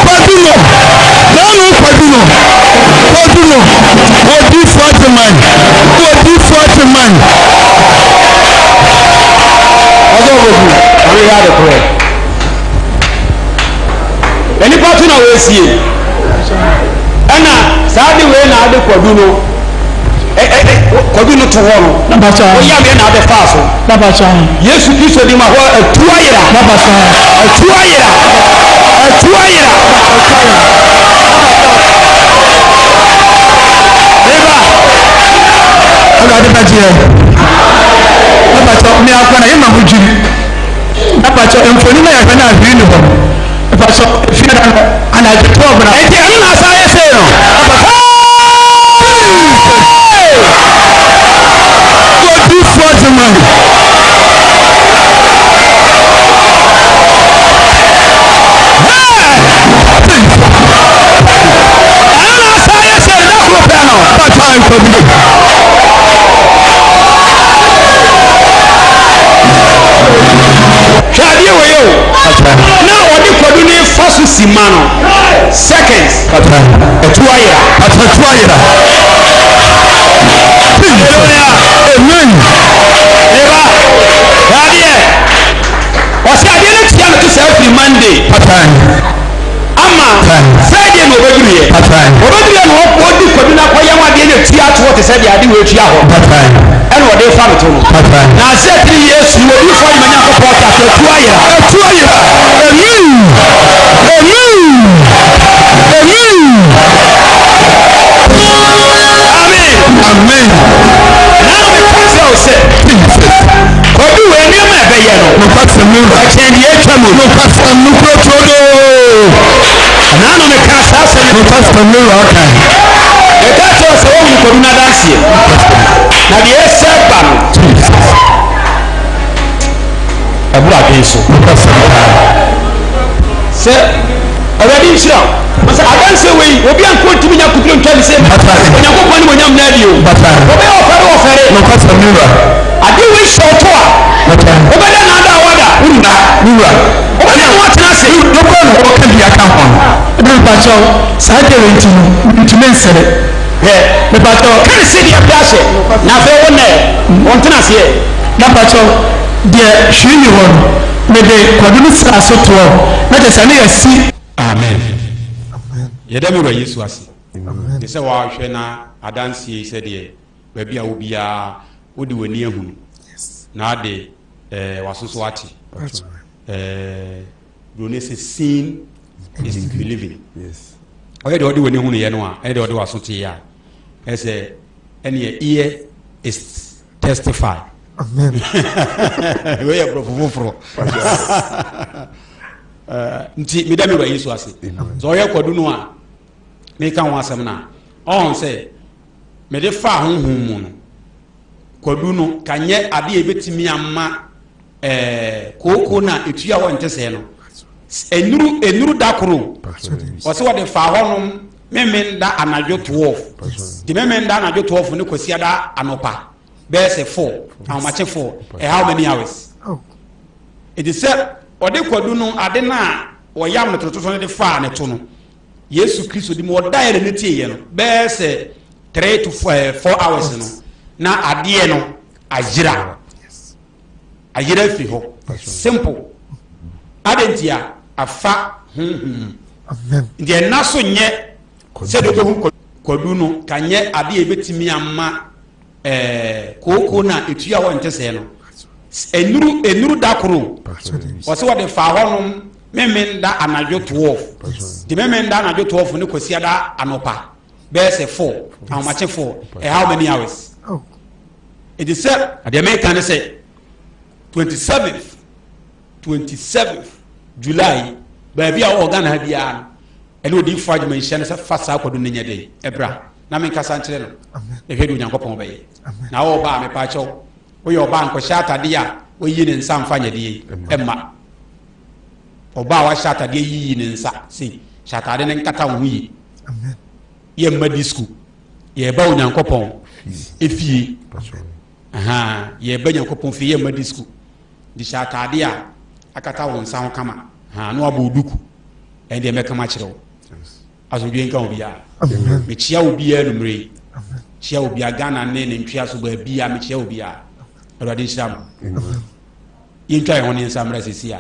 kwadu no kwadu no ɔno yɛ ade korɔ nipa to na wɔasie ɛna saa de wei na ade kwadu no kwadu no to hɔ no woyɛ adeɛ na ade faa so yesu kristo di ma hɔ atu ayera atu ayera atu ayera eba ɔlɔdi bɛgyeɛ ɛbɛtɔ mi akɔ na yɛ ma ho dwiri ɛbɛtɔ mfoni na yɛhwɛ na ahwiri ne hɔ ɛbɛtɔ efie da no anadwo 12 na ɛti ɛno na asa yɛ sɛ no godifo dema ɛno na asa yɛ sɛ no kuro pɛ no ɛbɛtɔ nkɔbi hwɛadeɛ wɔ yɛ o na ɔde kwadu ne fa so si ma no seconds ɛtu ayera ɛtu ayera amen eba hwɛadeɛ ɔsɛ adeɛ no tia no to sɛ afiri monday ama friday na ɔbɛduruyɛ ɔbɛduruyɛ na ɔdi kwadu no akɔyɛ ho adeɛ no atua ato hɔ te sɛ deɛ ade wɔ atua hɔ ɛna ɔde fa no to no na sɛ tiri yesu no ɔdi fɔ nyima nyankopɔn ta sɛ ɛtu ayera amen amen now we can say o sɛ kwadu wɔ nneɛma ɛbɛyɛ no ɛkyɛn deɛ atwa mu now no meka saa sɛ ɛka kyerɛ sɛ wɔhu kwadu no adanseɛ na deɛ ɛsɛ ba no ɛboro adwen so sɛ ɔwɛde nhyira wo sɛ adanse wei obi anko ntumi nya kuduro ntwa ne sɛ onyankopɔn ne monyam na adi o wɔbɛyɛ ɔfɛre ade wei hyɛ ɔto a wobɛdɛ na ada a wada wonuna wobɛdɛ na woatena ase nokɔ no wɔka bi aka ho no ɛde mepakyɛw saa de wei nti no ntumi nsɛre mepakyɛw ka ne sɛdeɛ bi ahyɛ na afei wo nɛ wɔntena aseɛ na pakyɛw deɛ hwee ni hɔ no mede kwadu no sra so toɔ na kyɛ sɛ ne yɛsi amen yɛda me wura yesu ase te sɛ wɔahwɛ na adanseɛ sɛdeɛ baabi a wo biara wode w'ani ahunu na ade wasoso ate burone sɛ seeing is believing ɔyɛ deɛ ɔde w'ani hunu yɛ no a ɛyɛ deɛ ɔde waso teɛ a ɛsɛ ɛneɛ ear is testify amen weyɛ borɔfo foforɔ nti meda me wura yesu ase sɛ ɔyɛ kwadu no a meka ho asɛm no a ɔhon sɛ mede fa honhom mu no kwadu no kanyɛ adeɛ ɛbɛtumi ama kooko na ɛtua hɔ nte sɛ no ɛnuru da koro ɔsɛ wɔde fa hɔnom memenda anadwo 12 nti memenda anadwo 12 ne kwasiada anɔpa bɛyɛ sɛ 4 ahomakye 4 how many hours ɛti sɛ ɔde kwadu no ade no a ɔyam no tototo no de faa ne to no yesu kristo di mu ɔdaeɛ ne tieɛ no bɛyɛ sɛ 3 to 4 hours no na adeɛ no ayera firi hɔ simple adenti a afa nti ɛna so nyɛ sɛ de wobɛhu kwadu no kanyɛ adeɛ ɛbɛtumi ama kooko na ɛtua hɔ nte sɛ no ɛnuru da koro ɔsɛ wɔde fa hɔnom memenda anadwo 12 nti memenda anadwo 12 ne kwasiada anɔpa bɛyɛ sɛ 4 ahomakye 4 how many hours ɛti sɛ adeɛ mɛka ne sɛ 27th July baabi a wɔwɔ Ghana ha biara no ɛne ɔdi mfa adwuma nhyia no sɛ fa saa kwadu no nyɛ dɛn ɛbra na menkasa nkyerɛ no ɛhwɛ de onyankopɔn bɛyɛ na wɔwɔ ba a mepakyɛw woyɛ ɔba nkɔhyɛ atadeɛ a wɔyi ne nsa mfa nyɛdeɛ ɛmma ɔba a wahyɛ atadeɛ yiyi ne nsa sei hyɛ atade ne nkata wo ho yi yɛmma disco yɛba onyankopɔn ɛfie yɛba nyankopɔn fie yɛmma disco de hyɛ atade a akata wo nsa ho kama na wabɔ duku ɛne deɛ mɛkama kyerɛ wo asomdwe nka wo biara mekyia wo biara numere kyia wo biara Ghana ne ntwea so baabia mekyia wo biara awurade nhyira mo yɛntwa yɛn ho ne nsa mmra sisi a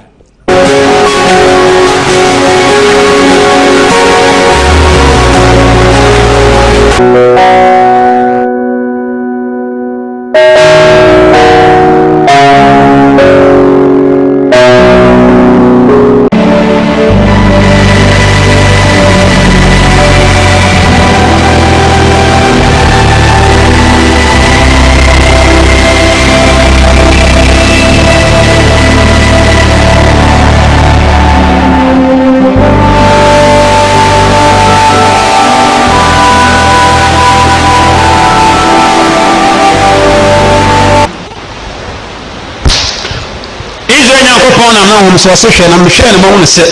I'm so social and I'm sharing my own set.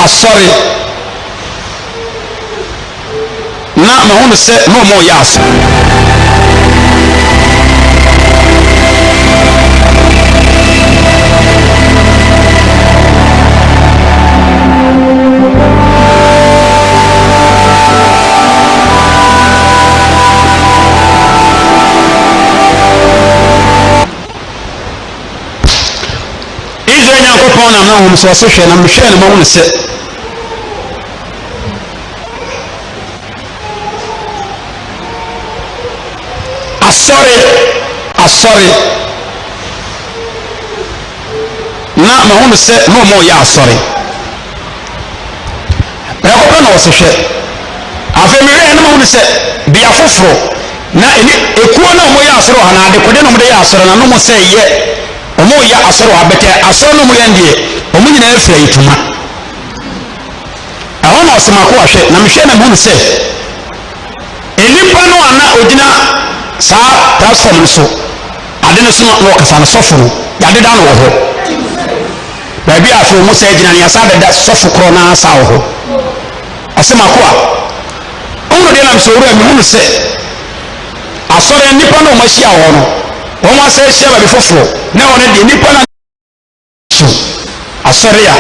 Sorry. Not my own set, no more yes. I'm so social and I'm sharing my own set. Sorry. Not my own set, no more yeah, sorry. But I don't know what's a shit. I've been my own set, be a fufro. Now, a corner of my asro, and I couldn't know the asro, and no more say yet. Omo ya asoro abete asoro no mu yandie omo nyina afra yituma aho na osema ko ahwe na mehwe na mu se enipa no ana ogina sa platform so ade no so no kasa no sofo no yade da no wo ho ba bi afro mu se gina ne asa da sofo kro na asa wo ho asema ko a ono de na so wura mi mu se asoro enipa no machia wo no wọ́n wá sẹ́ ṣẹ́ bàbí fọ́fọ́ náà wọ́n di nípa náà ṣù asọ́rẹ́ yà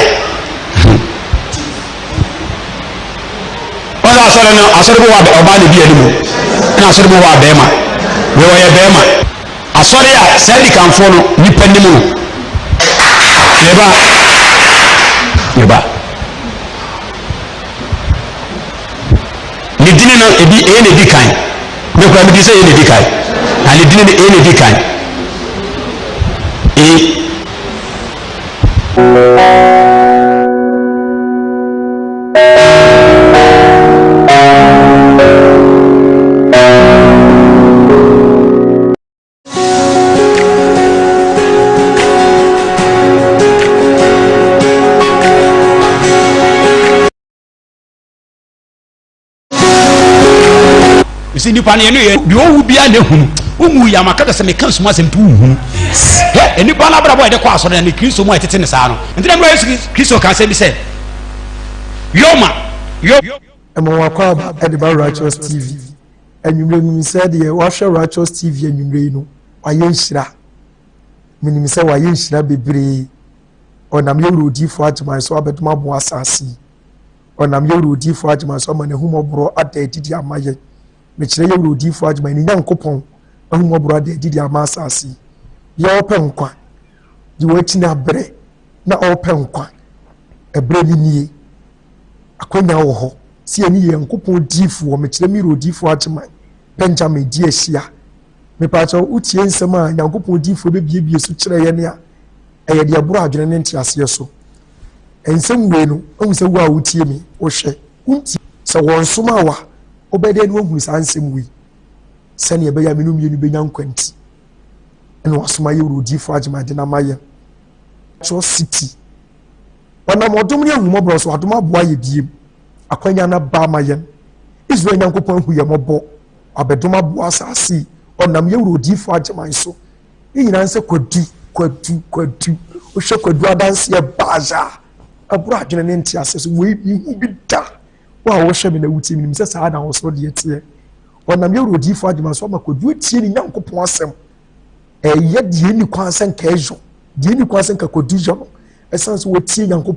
wọ́n sọ asọ́rẹ́ náà asọ́rẹ́ bó wà ọba níbi ẹni mu ẹni asọ́rẹ́ bó wà bẹ́ẹ̀ma wọ́n yẹ bẹ́ẹ̀ma asọ́rẹ́ yà sẹ́ẹ̀dì kànfọ́ no nípa ní mu yẹba ní dini náà ebi èyí na ebi kan ní kura mi di sẹ́ èyí na ebi kan ali dini ni ene di kan isi nipa ne no ye bi owu bia ne hunu umu ya makata se mekan so masem tu hunu he enipa na brabo e de kwa so na ne Kristo mu etete ne saa no ntina no Yesu Kristo kan se bi se yoma emo wakwa ba Ediba Righteous TV enwumre mi se de wa hwe Righteous TV enwumre no waye nhira minim se waye nhira bebre onam ye rodifo atman so abeduma bo asase onam ye rodifo atman so mane humobro adadidi amaye mechire ye rodifo atman ni nyankopon ahumobro adadidi amasase ye open kwa di wati na bre na open kwa ebre ni nie akonya wo ho si ani ye nkopon difo mechire mi rodifo atman Benjamin di ehia me pacho utie nsem a nyankopon difo be biebie su kire ye ne a eye de aburo adwene ne ntiase so ensem we no ohun se wo a utie mi wo hwe unti se won soma wa obede no ohun sa nsem wi se ne be ya menu mienu be nyankwanti ene wasoma ye rodifo agema de na maye cho city wana modum ne ahum obro so adom aboa ye biem akwanya na ba maye Israel nyankopon hu ye mobo abedom aboa asase onam ye rodifo agema so nyina nse kwadu o hwe kwadu adanse e baja aburo adwene ne ntiase so we hu bi da wa wo hwe me na wuti mi se saa na wo so de tie onam ye rodifo agema so makwadu tie ni nyankopon asem ye de ni kwansen ka ejo de ni kwansen ka kwadu jo esan so wo tie nyankopon